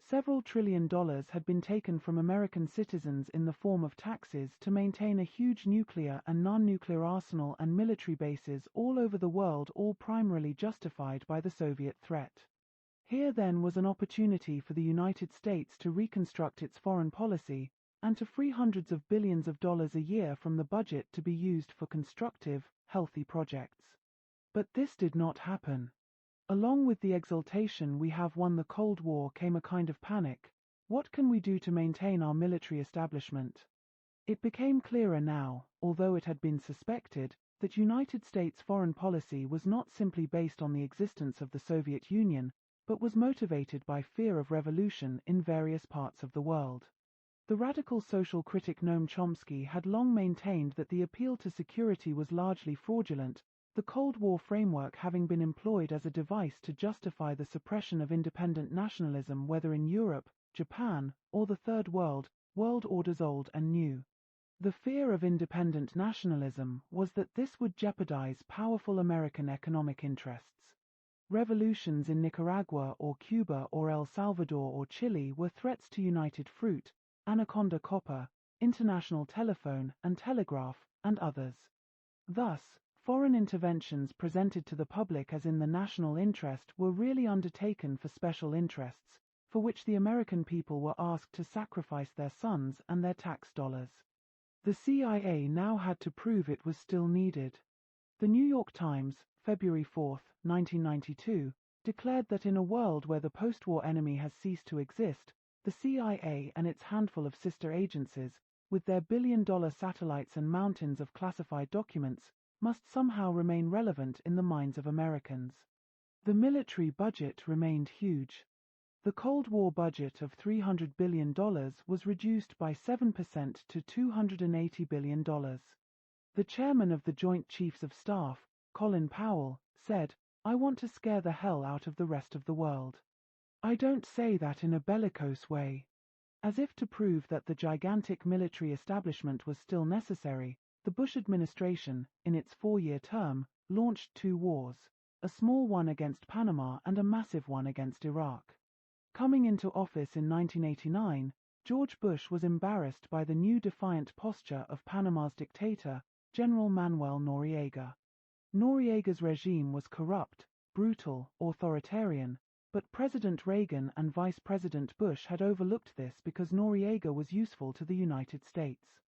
Several $1 trillion had been taken from American citizens in the form of taxes to maintain a huge nuclear and non-nuclear arsenal and military bases all over the world, all primarily justified by the Soviet threat. Here then was an opportunity for the United States to reconstruct its foreign policy, and to free hundreds of billions of dollars a year from the budget to be used for constructive, healthy projects. But this did not happen. Along with the exultation we have won the Cold War came a kind of panic. What can we do to maintain our military establishment? It became clearer now, although it had been suspected, that United States foreign policy was not simply based on the existence of the Soviet Union, but was motivated by fear of revolution in various parts of the world. The radical social critic Noam Chomsky had long maintained that the appeal to security was largely fraudulent, the Cold War framework having been employed as a device to justify the suppression of independent nationalism whether in Europe, Japan, or the Third World, world orders old and new. The fear of independent nationalism was that this would jeopardize powerful American economic interests. Revolutions in Nicaragua or Cuba or El Salvador or Chile were threats to United Fruit, Anaconda Copper, International Telephone and Telegraph, and others. Thus, foreign interventions presented to the public as in the national interest were really undertaken for special interests, for which the American people were asked to sacrifice their sons and their tax dollars. The CIA now had to prove it was still needed. The New York Times, February 4, 1992, declared that in a world where the post-war enemy has ceased to exist, the CIA and its handful of sister agencies with their billion-dollar satellites and mountains of classified documents, must somehow remain relevant in the minds of Americans. The military budget remained huge. The Cold War budget of $300 billion was reduced by 7% to $280 billion. The chairman of the Joint Chiefs of Staff, Colin Powell, said, "I want to scare the hell out of the rest of the world. I don't say that in a bellicose way." As if to prove that the gigantic military establishment was still necessary, the Bush administration, in its 4-year term, launched 2 wars, a small one against Panama and a massive one against Iraq. Coming into office in 1989, George Bush was embarrassed by the new defiant posture of Panama's dictator, General Manuel Noriega. Noriega's regime was corrupt, brutal, authoritarian, but President Reagan and Vice President Bush had overlooked this because Noriega was useful to the United States.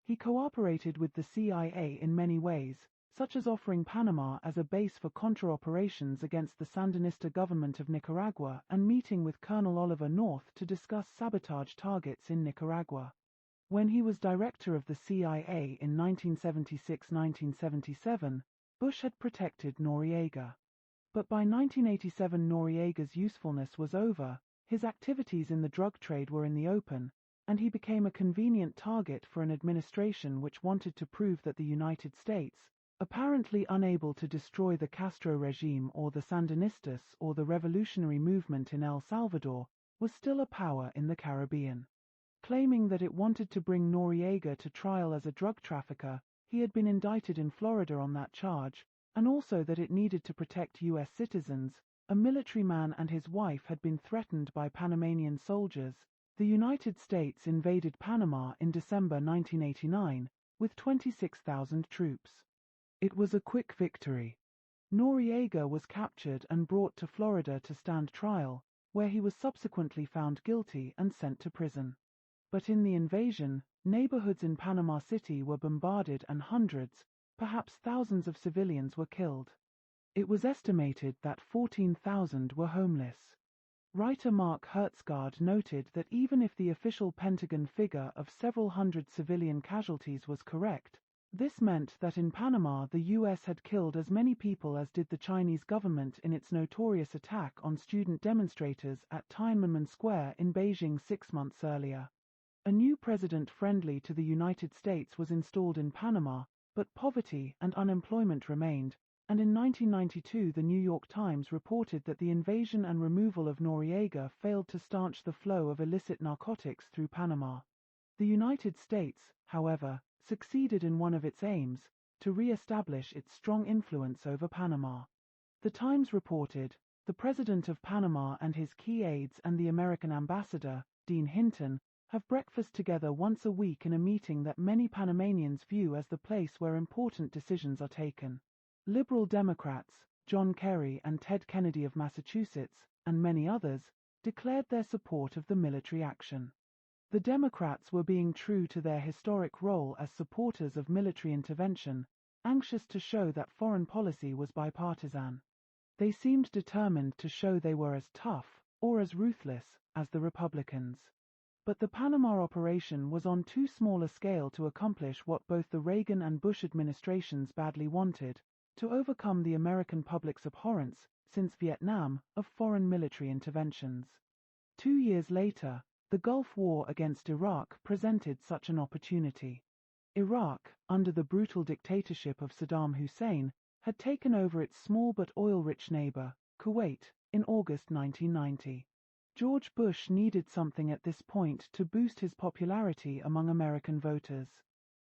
He cooperated with the CIA in many ways, such as offering Panama as a base for Contra operations against the Sandinista government of Nicaragua and meeting with Colonel Oliver North to discuss sabotage targets in Nicaragua. When he was director of the CIA in 1976-1977, Bush had protected Noriega. But by 1987 Noriega's usefulness was over, his activities in the drug trade were in the open, and he became a convenient target for an administration which wanted to prove that the United States, apparently unable to destroy the Castro regime or the Sandinistas or the revolutionary movement in El Salvador, was still a power in the Caribbean. Claiming that it wanted to bring Noriega to trial as a drug trafficker, he had been indicted in Florida on that charge, and also that it needed to protect U.S. citizens. A military man and his wife had been threatened by Panamanian soldiers. The United States invaded Panama in December 1989, with 26,000 troops. It was a quick victory. Noriega was captured and brought to Florida to stand trial, where he was subsequently found guilty and sent to prison. But in the invasion, neighborhoods in Panama City were bombarded and hundreds, perhaps thousands of civilians were killed. It was estimated that 14,000 were homeless. Writer Mark Hertsgaard noted that even if the official Pentagon figure of several hundred civilian casualties was correct, this meant that in Panama the U.S. had killed as many people as did the Chinese government in its notorious attack on student demonstrators at Tiananmen Square in Beijing 6 months earlier. A new president friendly to the United States was installed in Panama, but poverty and unemployment remained, and in 1992 the New York Times reported that the invasion and removal of Noriega failed to staunch the flow of illicit narcotics through Panama. The United States, however, succeeded in one of its aims, to re-establish its strong influence over Panama. The Times reported, "The President of Panama and his key aides and the American ambassador, Dean Hinton, have breakfast together once a week in a meeting that many Panamanians view as the place where important decisions are taken." Liberal Democrats, John Kerry and Ted Kennedy of Massachusetts, and many others, declared their support of the military action. The Democrats were being true to their historic role as supporters of military intervention, anxious to show that foreign policy was bipartisan. They seemed determined to show they were as tough, or as ruthless, as the Republicans. But the Panama operation was on too small a scale to accomplish what both the Reagan and Bush administrations badly wanted: to overcome the American public's abhorrence, since Vietnam, of foreign military interventions. 2 years later, the Gulf War against Iraq presented such an opportunity. Iraq, under the brutal dictatorship of Saddam Hussein, had taken over its small but oil-rich neighbor, Kuwait, in August 1990. George Bush needed something at this point to boost his popularity among American voters.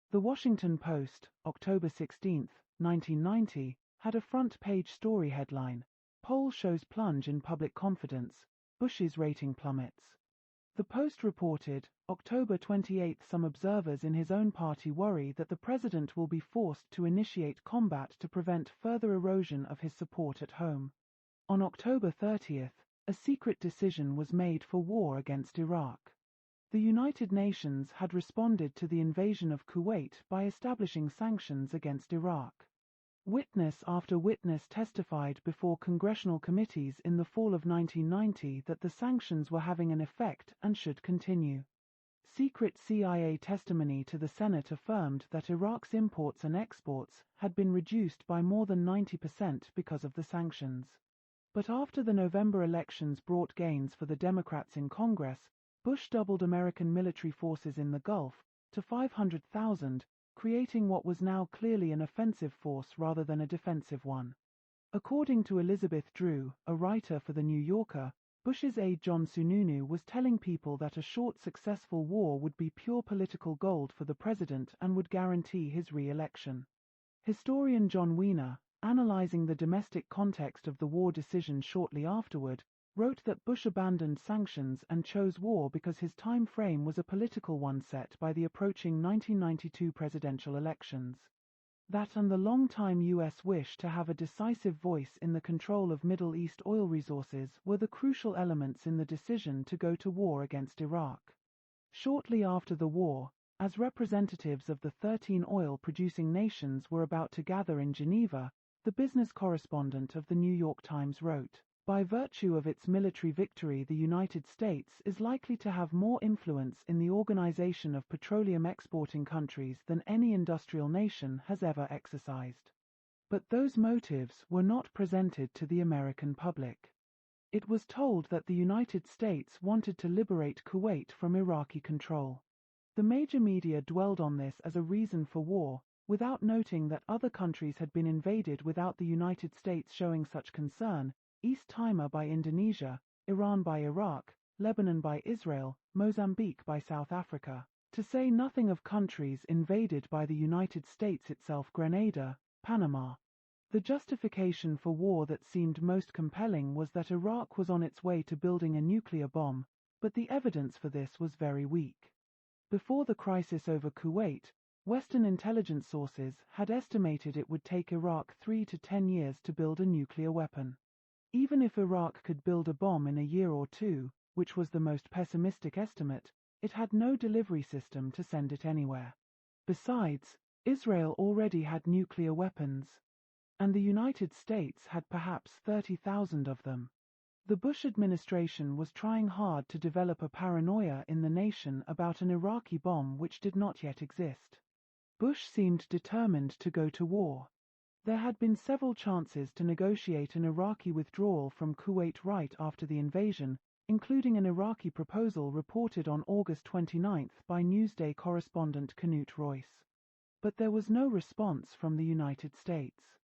The Washington Post, October 16, 1990, had a front-page story headline, "Poll shows plunge in public confidence, Bush's rating plummets." The Post reported, October 28, some observers in his own party worry that the president will be forced to initiate combat to prevent further erosion of his support at home. On October 30, a secret decision was made for war against Iraq. The United Nations had responded to the invasion of Kuwait by establishing sanctions against Iraq. Witness after witness testified before congressional committees in the fall of 1990 that the sanctions were having an effect and should continue. Secret CIA testimony to the Senate affirmed that Iraq's imports and exports had been reduced by more than 90% because of the sanctions. But after the November elections brought gains for the Democrats in Congress, Bush doubled American military forces in the Gulf to 500,000, creating what was now clearly an offensive force rather than a defensive one. According to Elizabeth Drew, a writer for The New Yorker, Bush's aide John Sununu was telling people that a short successful war would be pure political gold for the president and would guarantee his re-election. Historian John Wiener, analyzing the domestic context of the war decision shortly afterward, wrote that Bush abandoned sanctions and chose war because his time frame was a political one set by the approaching 1992 presidential elections. That and the long-time U.S. wish to have a decisive voice in the control of Middle East oil resources were the crucial elements in the decision to go to war against Iraq. Shortly after the war, as representatives of the 13 oil-producing nations were about to gather in Geneva, the business correspondent of the New York Times wrote, "By virtue of its military victory, the United States is likely to have more influence in the organization of petroleum exporting countries than any industrial nation has ever exercised." But those motives were not presented to the American public. It was told that the United States wanted to liberate Kuwait from Iraqi control. The major media dwelled on this as a reason for war, without noting that other countries had been invaded without the United States showing such concern: East Timor by Indonesia, Iran by Iraq, Lebanon by Israel, Mozambique by South Africa, to say nothing of countries invaded by the United States itself: Grenada, Panama. The justification for war that seemed most compelling was that Iraq was on its way to building a nuclear bomb, but the evidence for this was very weak. Before the crisis over Kuwait, Western intelligence sources had estimated it would take Iraq 3 to 10 years to build a nuclear weapon. Even if Iraq could build a bomb in a year or two, which was the most pessimistic estimate, it had no delivery system to send it anywhere. Besides, Israel already had nuclear weapons, and the United States had perhaps 30,000 of them. The Bush administration was trying hard to develop a paranoia in the nation about an Iraqi bomb which did not yet exist. Bush seemed determined to go to war. There had been several chances to negotiate an Iraqi withdrawal from Kuwait right after the invasion, including an Iraqi proposal reported on August 29 by Newsday correspondent Knut Royce. But there was no response from the United States.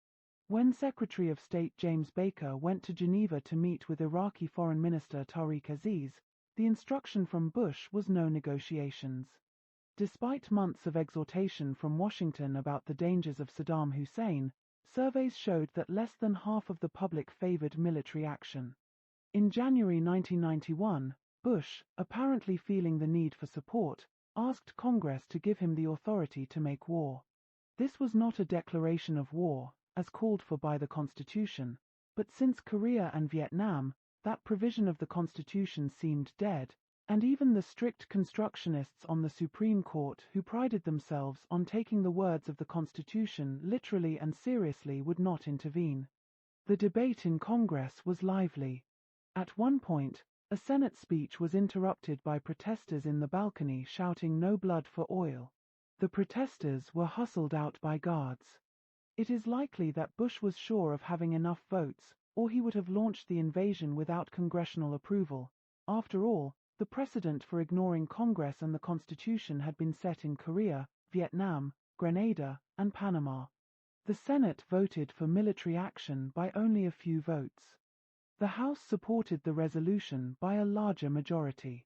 When Secretary of State James Baker went to Geneva to meet with Iraqi Foreign Minister Tariq Aziz, the instruction from Bush was no negotiations. Despite months of exhortation from Washington about the dangers of Saddam Hussein, surveys showed that less than half of the public favored military action. In January 1991, Bush, apparently feeling the need for support, asked Congress to give him the authority to make war. This was not a declaration of war, as called for by the Constitution, but since Korea and Vietnam, that provision of the Constitution seemed dead, and even the strict constructionists on the Supreme Court, who prided themselves on taking the words of the Constitution literally and seriously, would not intervene. The debate in Congress was lively. At one point, a Senate speech was interrupted by protesters in the balcony shouting "No blood for oil." The protesters were hustled out by guards. It is likely that Bush was sure of having enough votes, or he would have launched the invasion without congressional approval. After all, the precedent for ignoring Congress and the Constitution had been set in Korea, Vietnam, Grenada, and Panama. The Senate voted for military action by only a few votes. The House supported the resolution by a larger majority.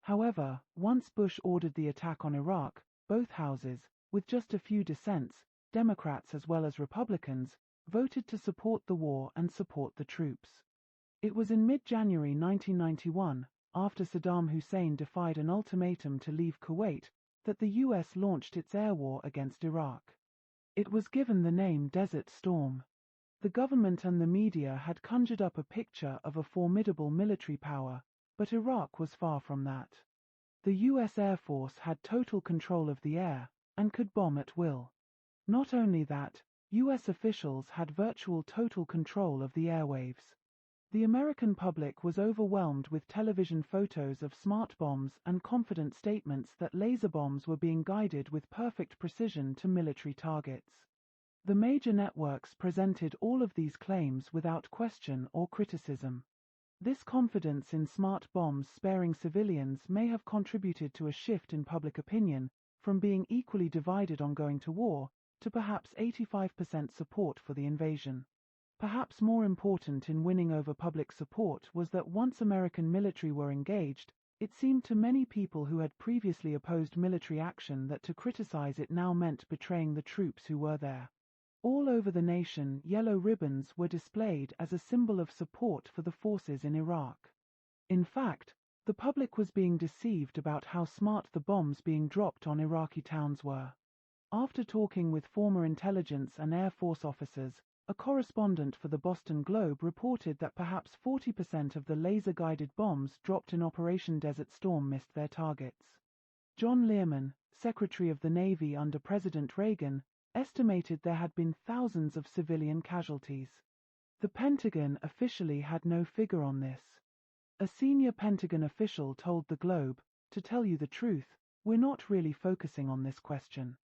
However, once Bush ordered the attack on Iraq, both houses, with just a few dissents, Democrats as well as Republicans, voted to support the war and support the troops. It was in mid-January 1991, after Saddam Hussein defied an ultimatum to leave Kuwait, that the U.S. launched its air war against Iraq. It was given the name Desert Storm. The government and the media had conjured up a picture of a formidable military power, but Iraq was far from that. The U.S. Air Force had total control of the air, and could bomb at will. Not only that, U.S. officials had virtual total control of the airwaves. The American public was overwhelmed with television photos of smart bombs and confident statements that laser bombs were being guided with perfect precision to military targets. The major networks presented all of these claims without question or criticism. This confidence in smart bombs sparing civilians may have contributed to a shift in public opinion from being equally divided on going to war to perhaps 85% support for the invasion. Perhaps more important in winning over public support was that once American military were engaged, it seemed to many people who had previously opposed military action that to criticize it now meant betraying the troops who were there. All over the nation, yellow ribbons were displayed as a symbol of support for the forces in Iraq. In fact, the public was being deceived about how smart the bombs being dropped on Iraqi towns were. After talking with former intelligence and Air Force officers, a correspondent for the Boston Globe reported that perhaps 40% of the laser-guided bombs dropped in Operation Desert Storm missed their targets. John Learman, Secretary of the Navy under President Reagan, estimated there had been thousands of civilian casualties. The Pentagon officially had no figure on this. A senior Pentagon official told the Globe, "To tell you the truth, we're not really focusing on this question."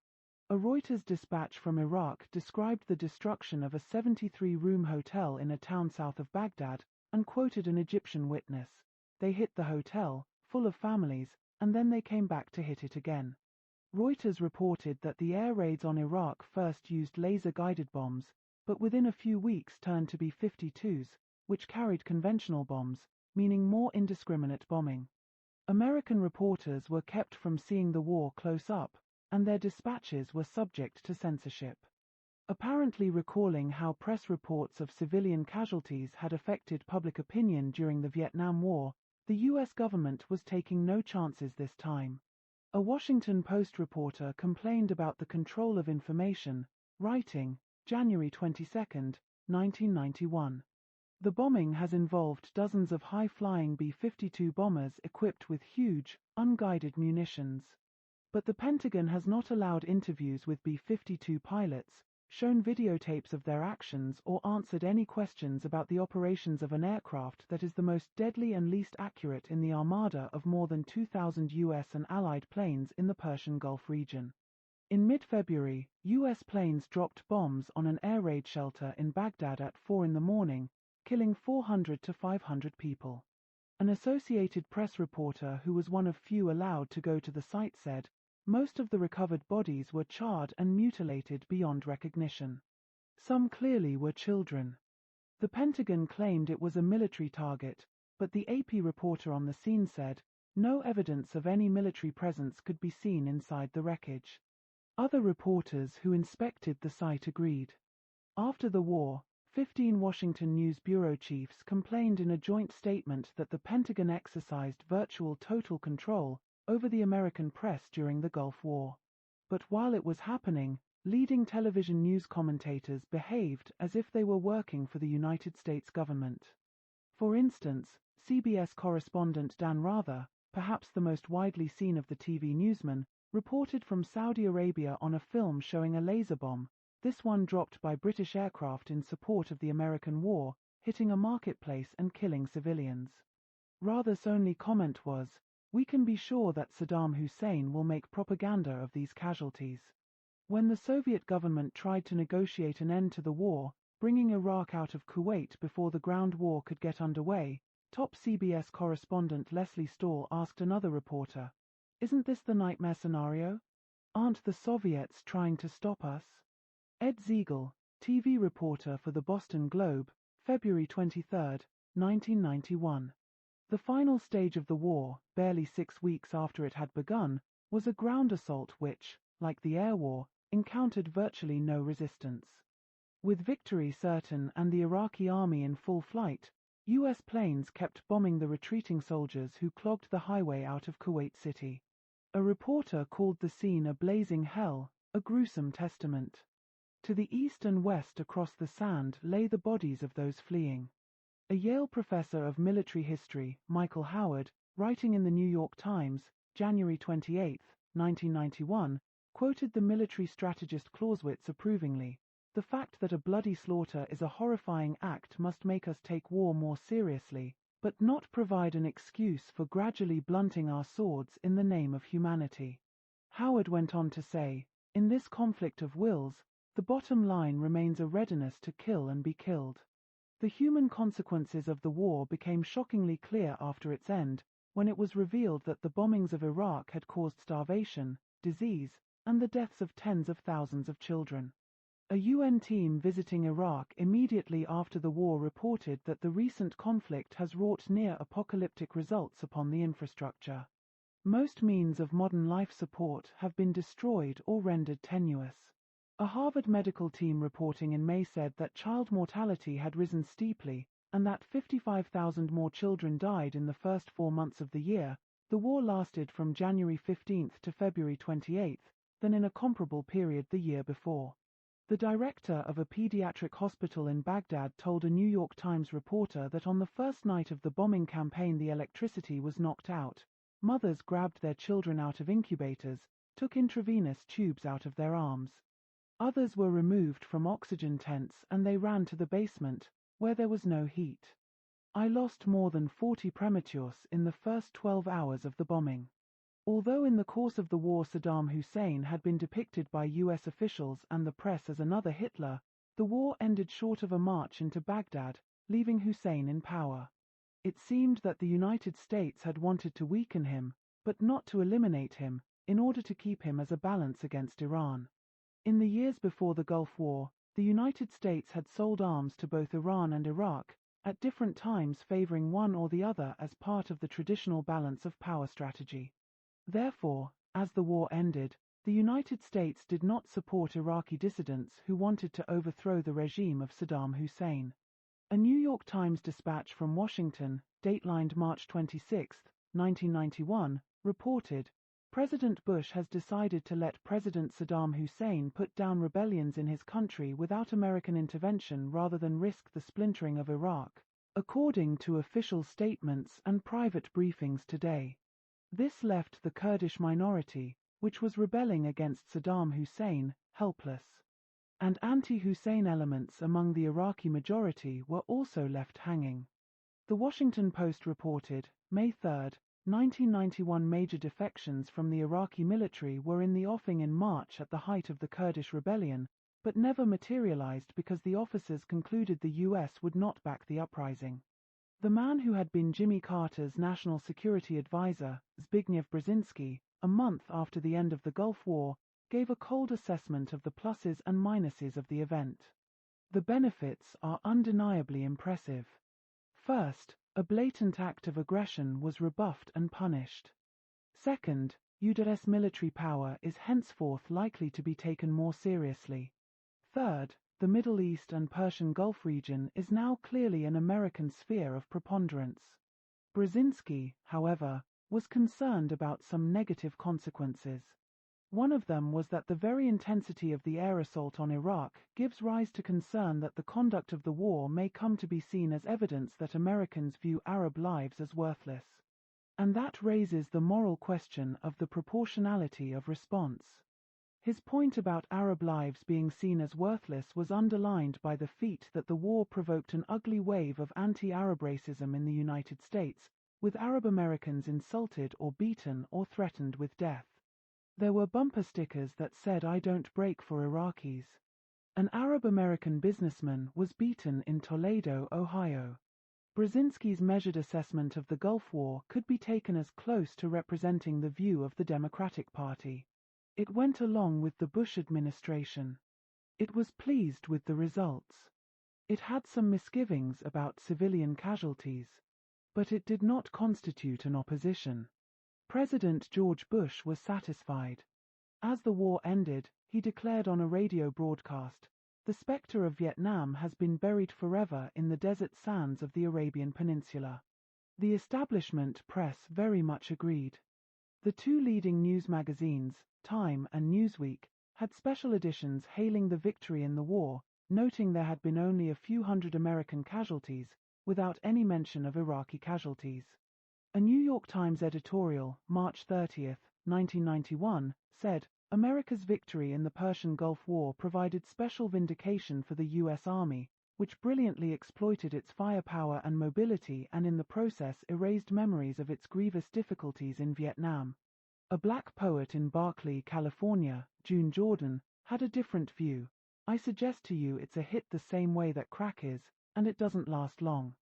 A Reuters dispatch from Iraq described the destruction of a 73-room hotel in a town south of Baghdad and quoted an Egyptian witness. "They hit the hotel, full of families, and then they came back to hit it again." Reuters reported that the air raids on Iraq first used laser-guided bombs, but within a few weeks turned to be 52s, which carried conventional bombs, meaning more indiscriminate bombing. American reporters were kept from seeing the war close up, and their dispatches were subject to censorship. Apparently recalling how press reports of civilian casualties had affected public opinion during the Vietnam War, the U.S. government was taking no chances this time. A Washington Post reporter complained about the control of information, writing, January 22, 1991. "The bombing has involved dozens of high-flying B-52 bombers equipped with huge, unguided munitions. But the Pentagon has not allowed interviews with B-52 pilots, shown videotapes of their actions or answered any questions about the operations of an aircraft that is the most deadly and least accurate in the armada of more than 2,000 U.S. and Allied planes in the Persian Gulf region." In mid-February, U.S. planes dropped bombs on an air raid shelter in Baghdad at 4 in the morning, killing 400 to 500 people. An Associated Press reporter who was one of few allowed to go to the site said, "Most of the recovered bodies were charred and mutilated beyond recognition. Some clearly were children." The Pentagon claimed it was a military target, but the AP reporter on the scene said, no evidence of any military presence could be seen inside the wreckage. Other reporters who inspected the site agreed. After the war, 15 Washington News Bureau chiefs complained in a joint statement that the Pentagon exercised virtual total control over the American press during the Gulf War. But while it was happening, leading television news commentators behaved as if they were working for the United States government. For instance, CBS correspondent Dan Rather, perhaps the most widely seen of the TV newsmen, reported from Saudi Arabia on a film showing a laser bomb, this one dropped by British aircraft in support of the American war, hitting a marketplace and killing civilians. Rather's only comment was, "We can be sure that Saddam Hussein will make propaganda of these casualties." When the Soviet government tried to negotiate an end to the war, bringing Iraq out of Kuwait before the ground war could get underway, top CBS correspondent Leslie Stahl asked another reporter, "Isn't this the nightmare scenario? Aren't the Soviets trying to stop us?" Ed Ziegel, TV reporter for the Boston Globe, February 23, 1991. The final stage of the war, barely 6 weeks after it had begun, was a ground assault which, like the air war, encountered virtually no resistance. With victory certain and the Iraqi army in full flight, U.S. planes kept bombing the retreating soldiers who clogged the highway out of Kuwait City. A reporter called the scene a blazing hell, a gruesome testament. To the east and west across the sand lay the bodies of those fleeing. A Yale professor of military history, Michael Howard, writing in the New York Times, January 28, 1991, quoted the military strategist Clausewitz approvingly, The fact that a bloody slaughter is a horrifying act must make us take war more seriously, but not provide an excuse for gradually blunting our swords in the name of humanity. Howard went on to say, in this conflict of wills, the bottom line remains a readiness to kill and be killed. The human consequences of the war became shockingly clear after its end, when it was revealed that the bombings of Iraq had caused starvation, disease, and the deaths of tens of thousands of children. A UN team visiting Iraq immediately after the war reported that the recent conflict has wrought near-apocalyptic results upon the infrastructure. Most means of modern life support have been destroyed or rendered tenuous. A Harvard medical team reporting in May said that child mortality had risen steeply, and that 55,000 more children died in the first 4 months of the year. The war lasted from January 15 to February 28, than in a comparable period the year before. The director of a pediatric hospital in Baghdad told a New York Times reporter that on the first night of the bombing campaign the electricity was knocked out. Mothers grabbed their children out of incubators, took intravenous tubes out of their arms. Others were removed from oxygen tents and they ran to the basement, where there was no heat. I lost more than 40 prematures in the first 12 hours of the bombing. Although in the course of the war Saddam Hussein had been depicted by US officials and the press as another Hitler, the war ended short of a march into Baghdad, leaving Hussein in power. It seemed that the United States had wanted to weaken him, but not to eliminate him, in order to keep him as a balance against Iran. In the years before the Gulf War, the United States had sold arms to both Iran and Iraq, at different times favoring one or the other as part of the traditional balance of power strategy. Therefore, as the war ended, the United States did not support Iraqi dissidents who wanted to overthrow the regime of Saddam Hussein. A New York Times dispatch from Washington, datelined March 26, 1991, reported, President Bush has decided to let President Saddam Hussein put down rebellions in his country without American intervention rather than risk the splintering of Iraq, according to official statements and private briefings today. This left the Kurdish minority, which was rebelling against Saddam Hussein, helpless. And anti-Hussein elements among the Iraqi majority were also left hanging. The Washington Post reported, May 3, 1991 major defections from the Iraqi military were in the offing in March at the height of the Kurdish rebellion, but never materialized because the officers concluded the US would not back the uprising. The man who had been Jimmy Carter's national security advisor, Zbigniew Brzezinski, a month after the end of the Gulf War, gave a cold assessment of the pluses and minuses of the event. The benefits are undeniably impressive. First, a blatant act of aggression was rebuffed and punished. Second, US's military power is henceforth likely to be taken more seriously. Third, the Middle East and Persian Gulf region is now clearly an American sphere of preponderance. Brzezinski, however, was concerned about some negative consequences. One of them was that the very intensity of the air assault on Iraq gives rise to concern that the conduct of the war may come to be seen as evidence that Americans view Arab lives as worthless. And that raises the moral question of the proportionality of response. His point about Arab lives being seen as worthless was underlined by the feat that the war provoked an ugly wave of anti-Arab racism in the United States, with Arab Americans insulted or beaten or threatened with death. There were bumper stickers that said "I don't break for Iraqis." An Arab American businessman was beaten in Toledo, Ohio. Brzezinski's measured assessment of the Gulf War could be taken as close to representing the view of the Democratic Party. It went along with the Bush administration. It was pleased with the results. It had some misgivings about civilian casualties. But it did not constitute an opposition. President George Bush was satisfied. As the war ended, he declared on a radio broadcast, "The specter of Vietnam has been buried forever in the desert sands of the Arabian Peninsula." The establishment press very much agreed. The two leading news magazines, Time and Newsweek, had special editions hailing the victory in the war, noting there had been only a few hundred American casualties, without any mention of Iraqi casualties. A New York Times editorial, March 30, 1991, said, America's victory in the Persian Gulf War provided special vindication for the U.S. Army, which brilliantly exploited its firepower and mobility and in the process erased memories of its grievous difficulties in Vietnam. A black poet in Berkeley, California, June Jordan, had a different view. I suggest to you it's a hit the same way that crack is, and it doesn't last long.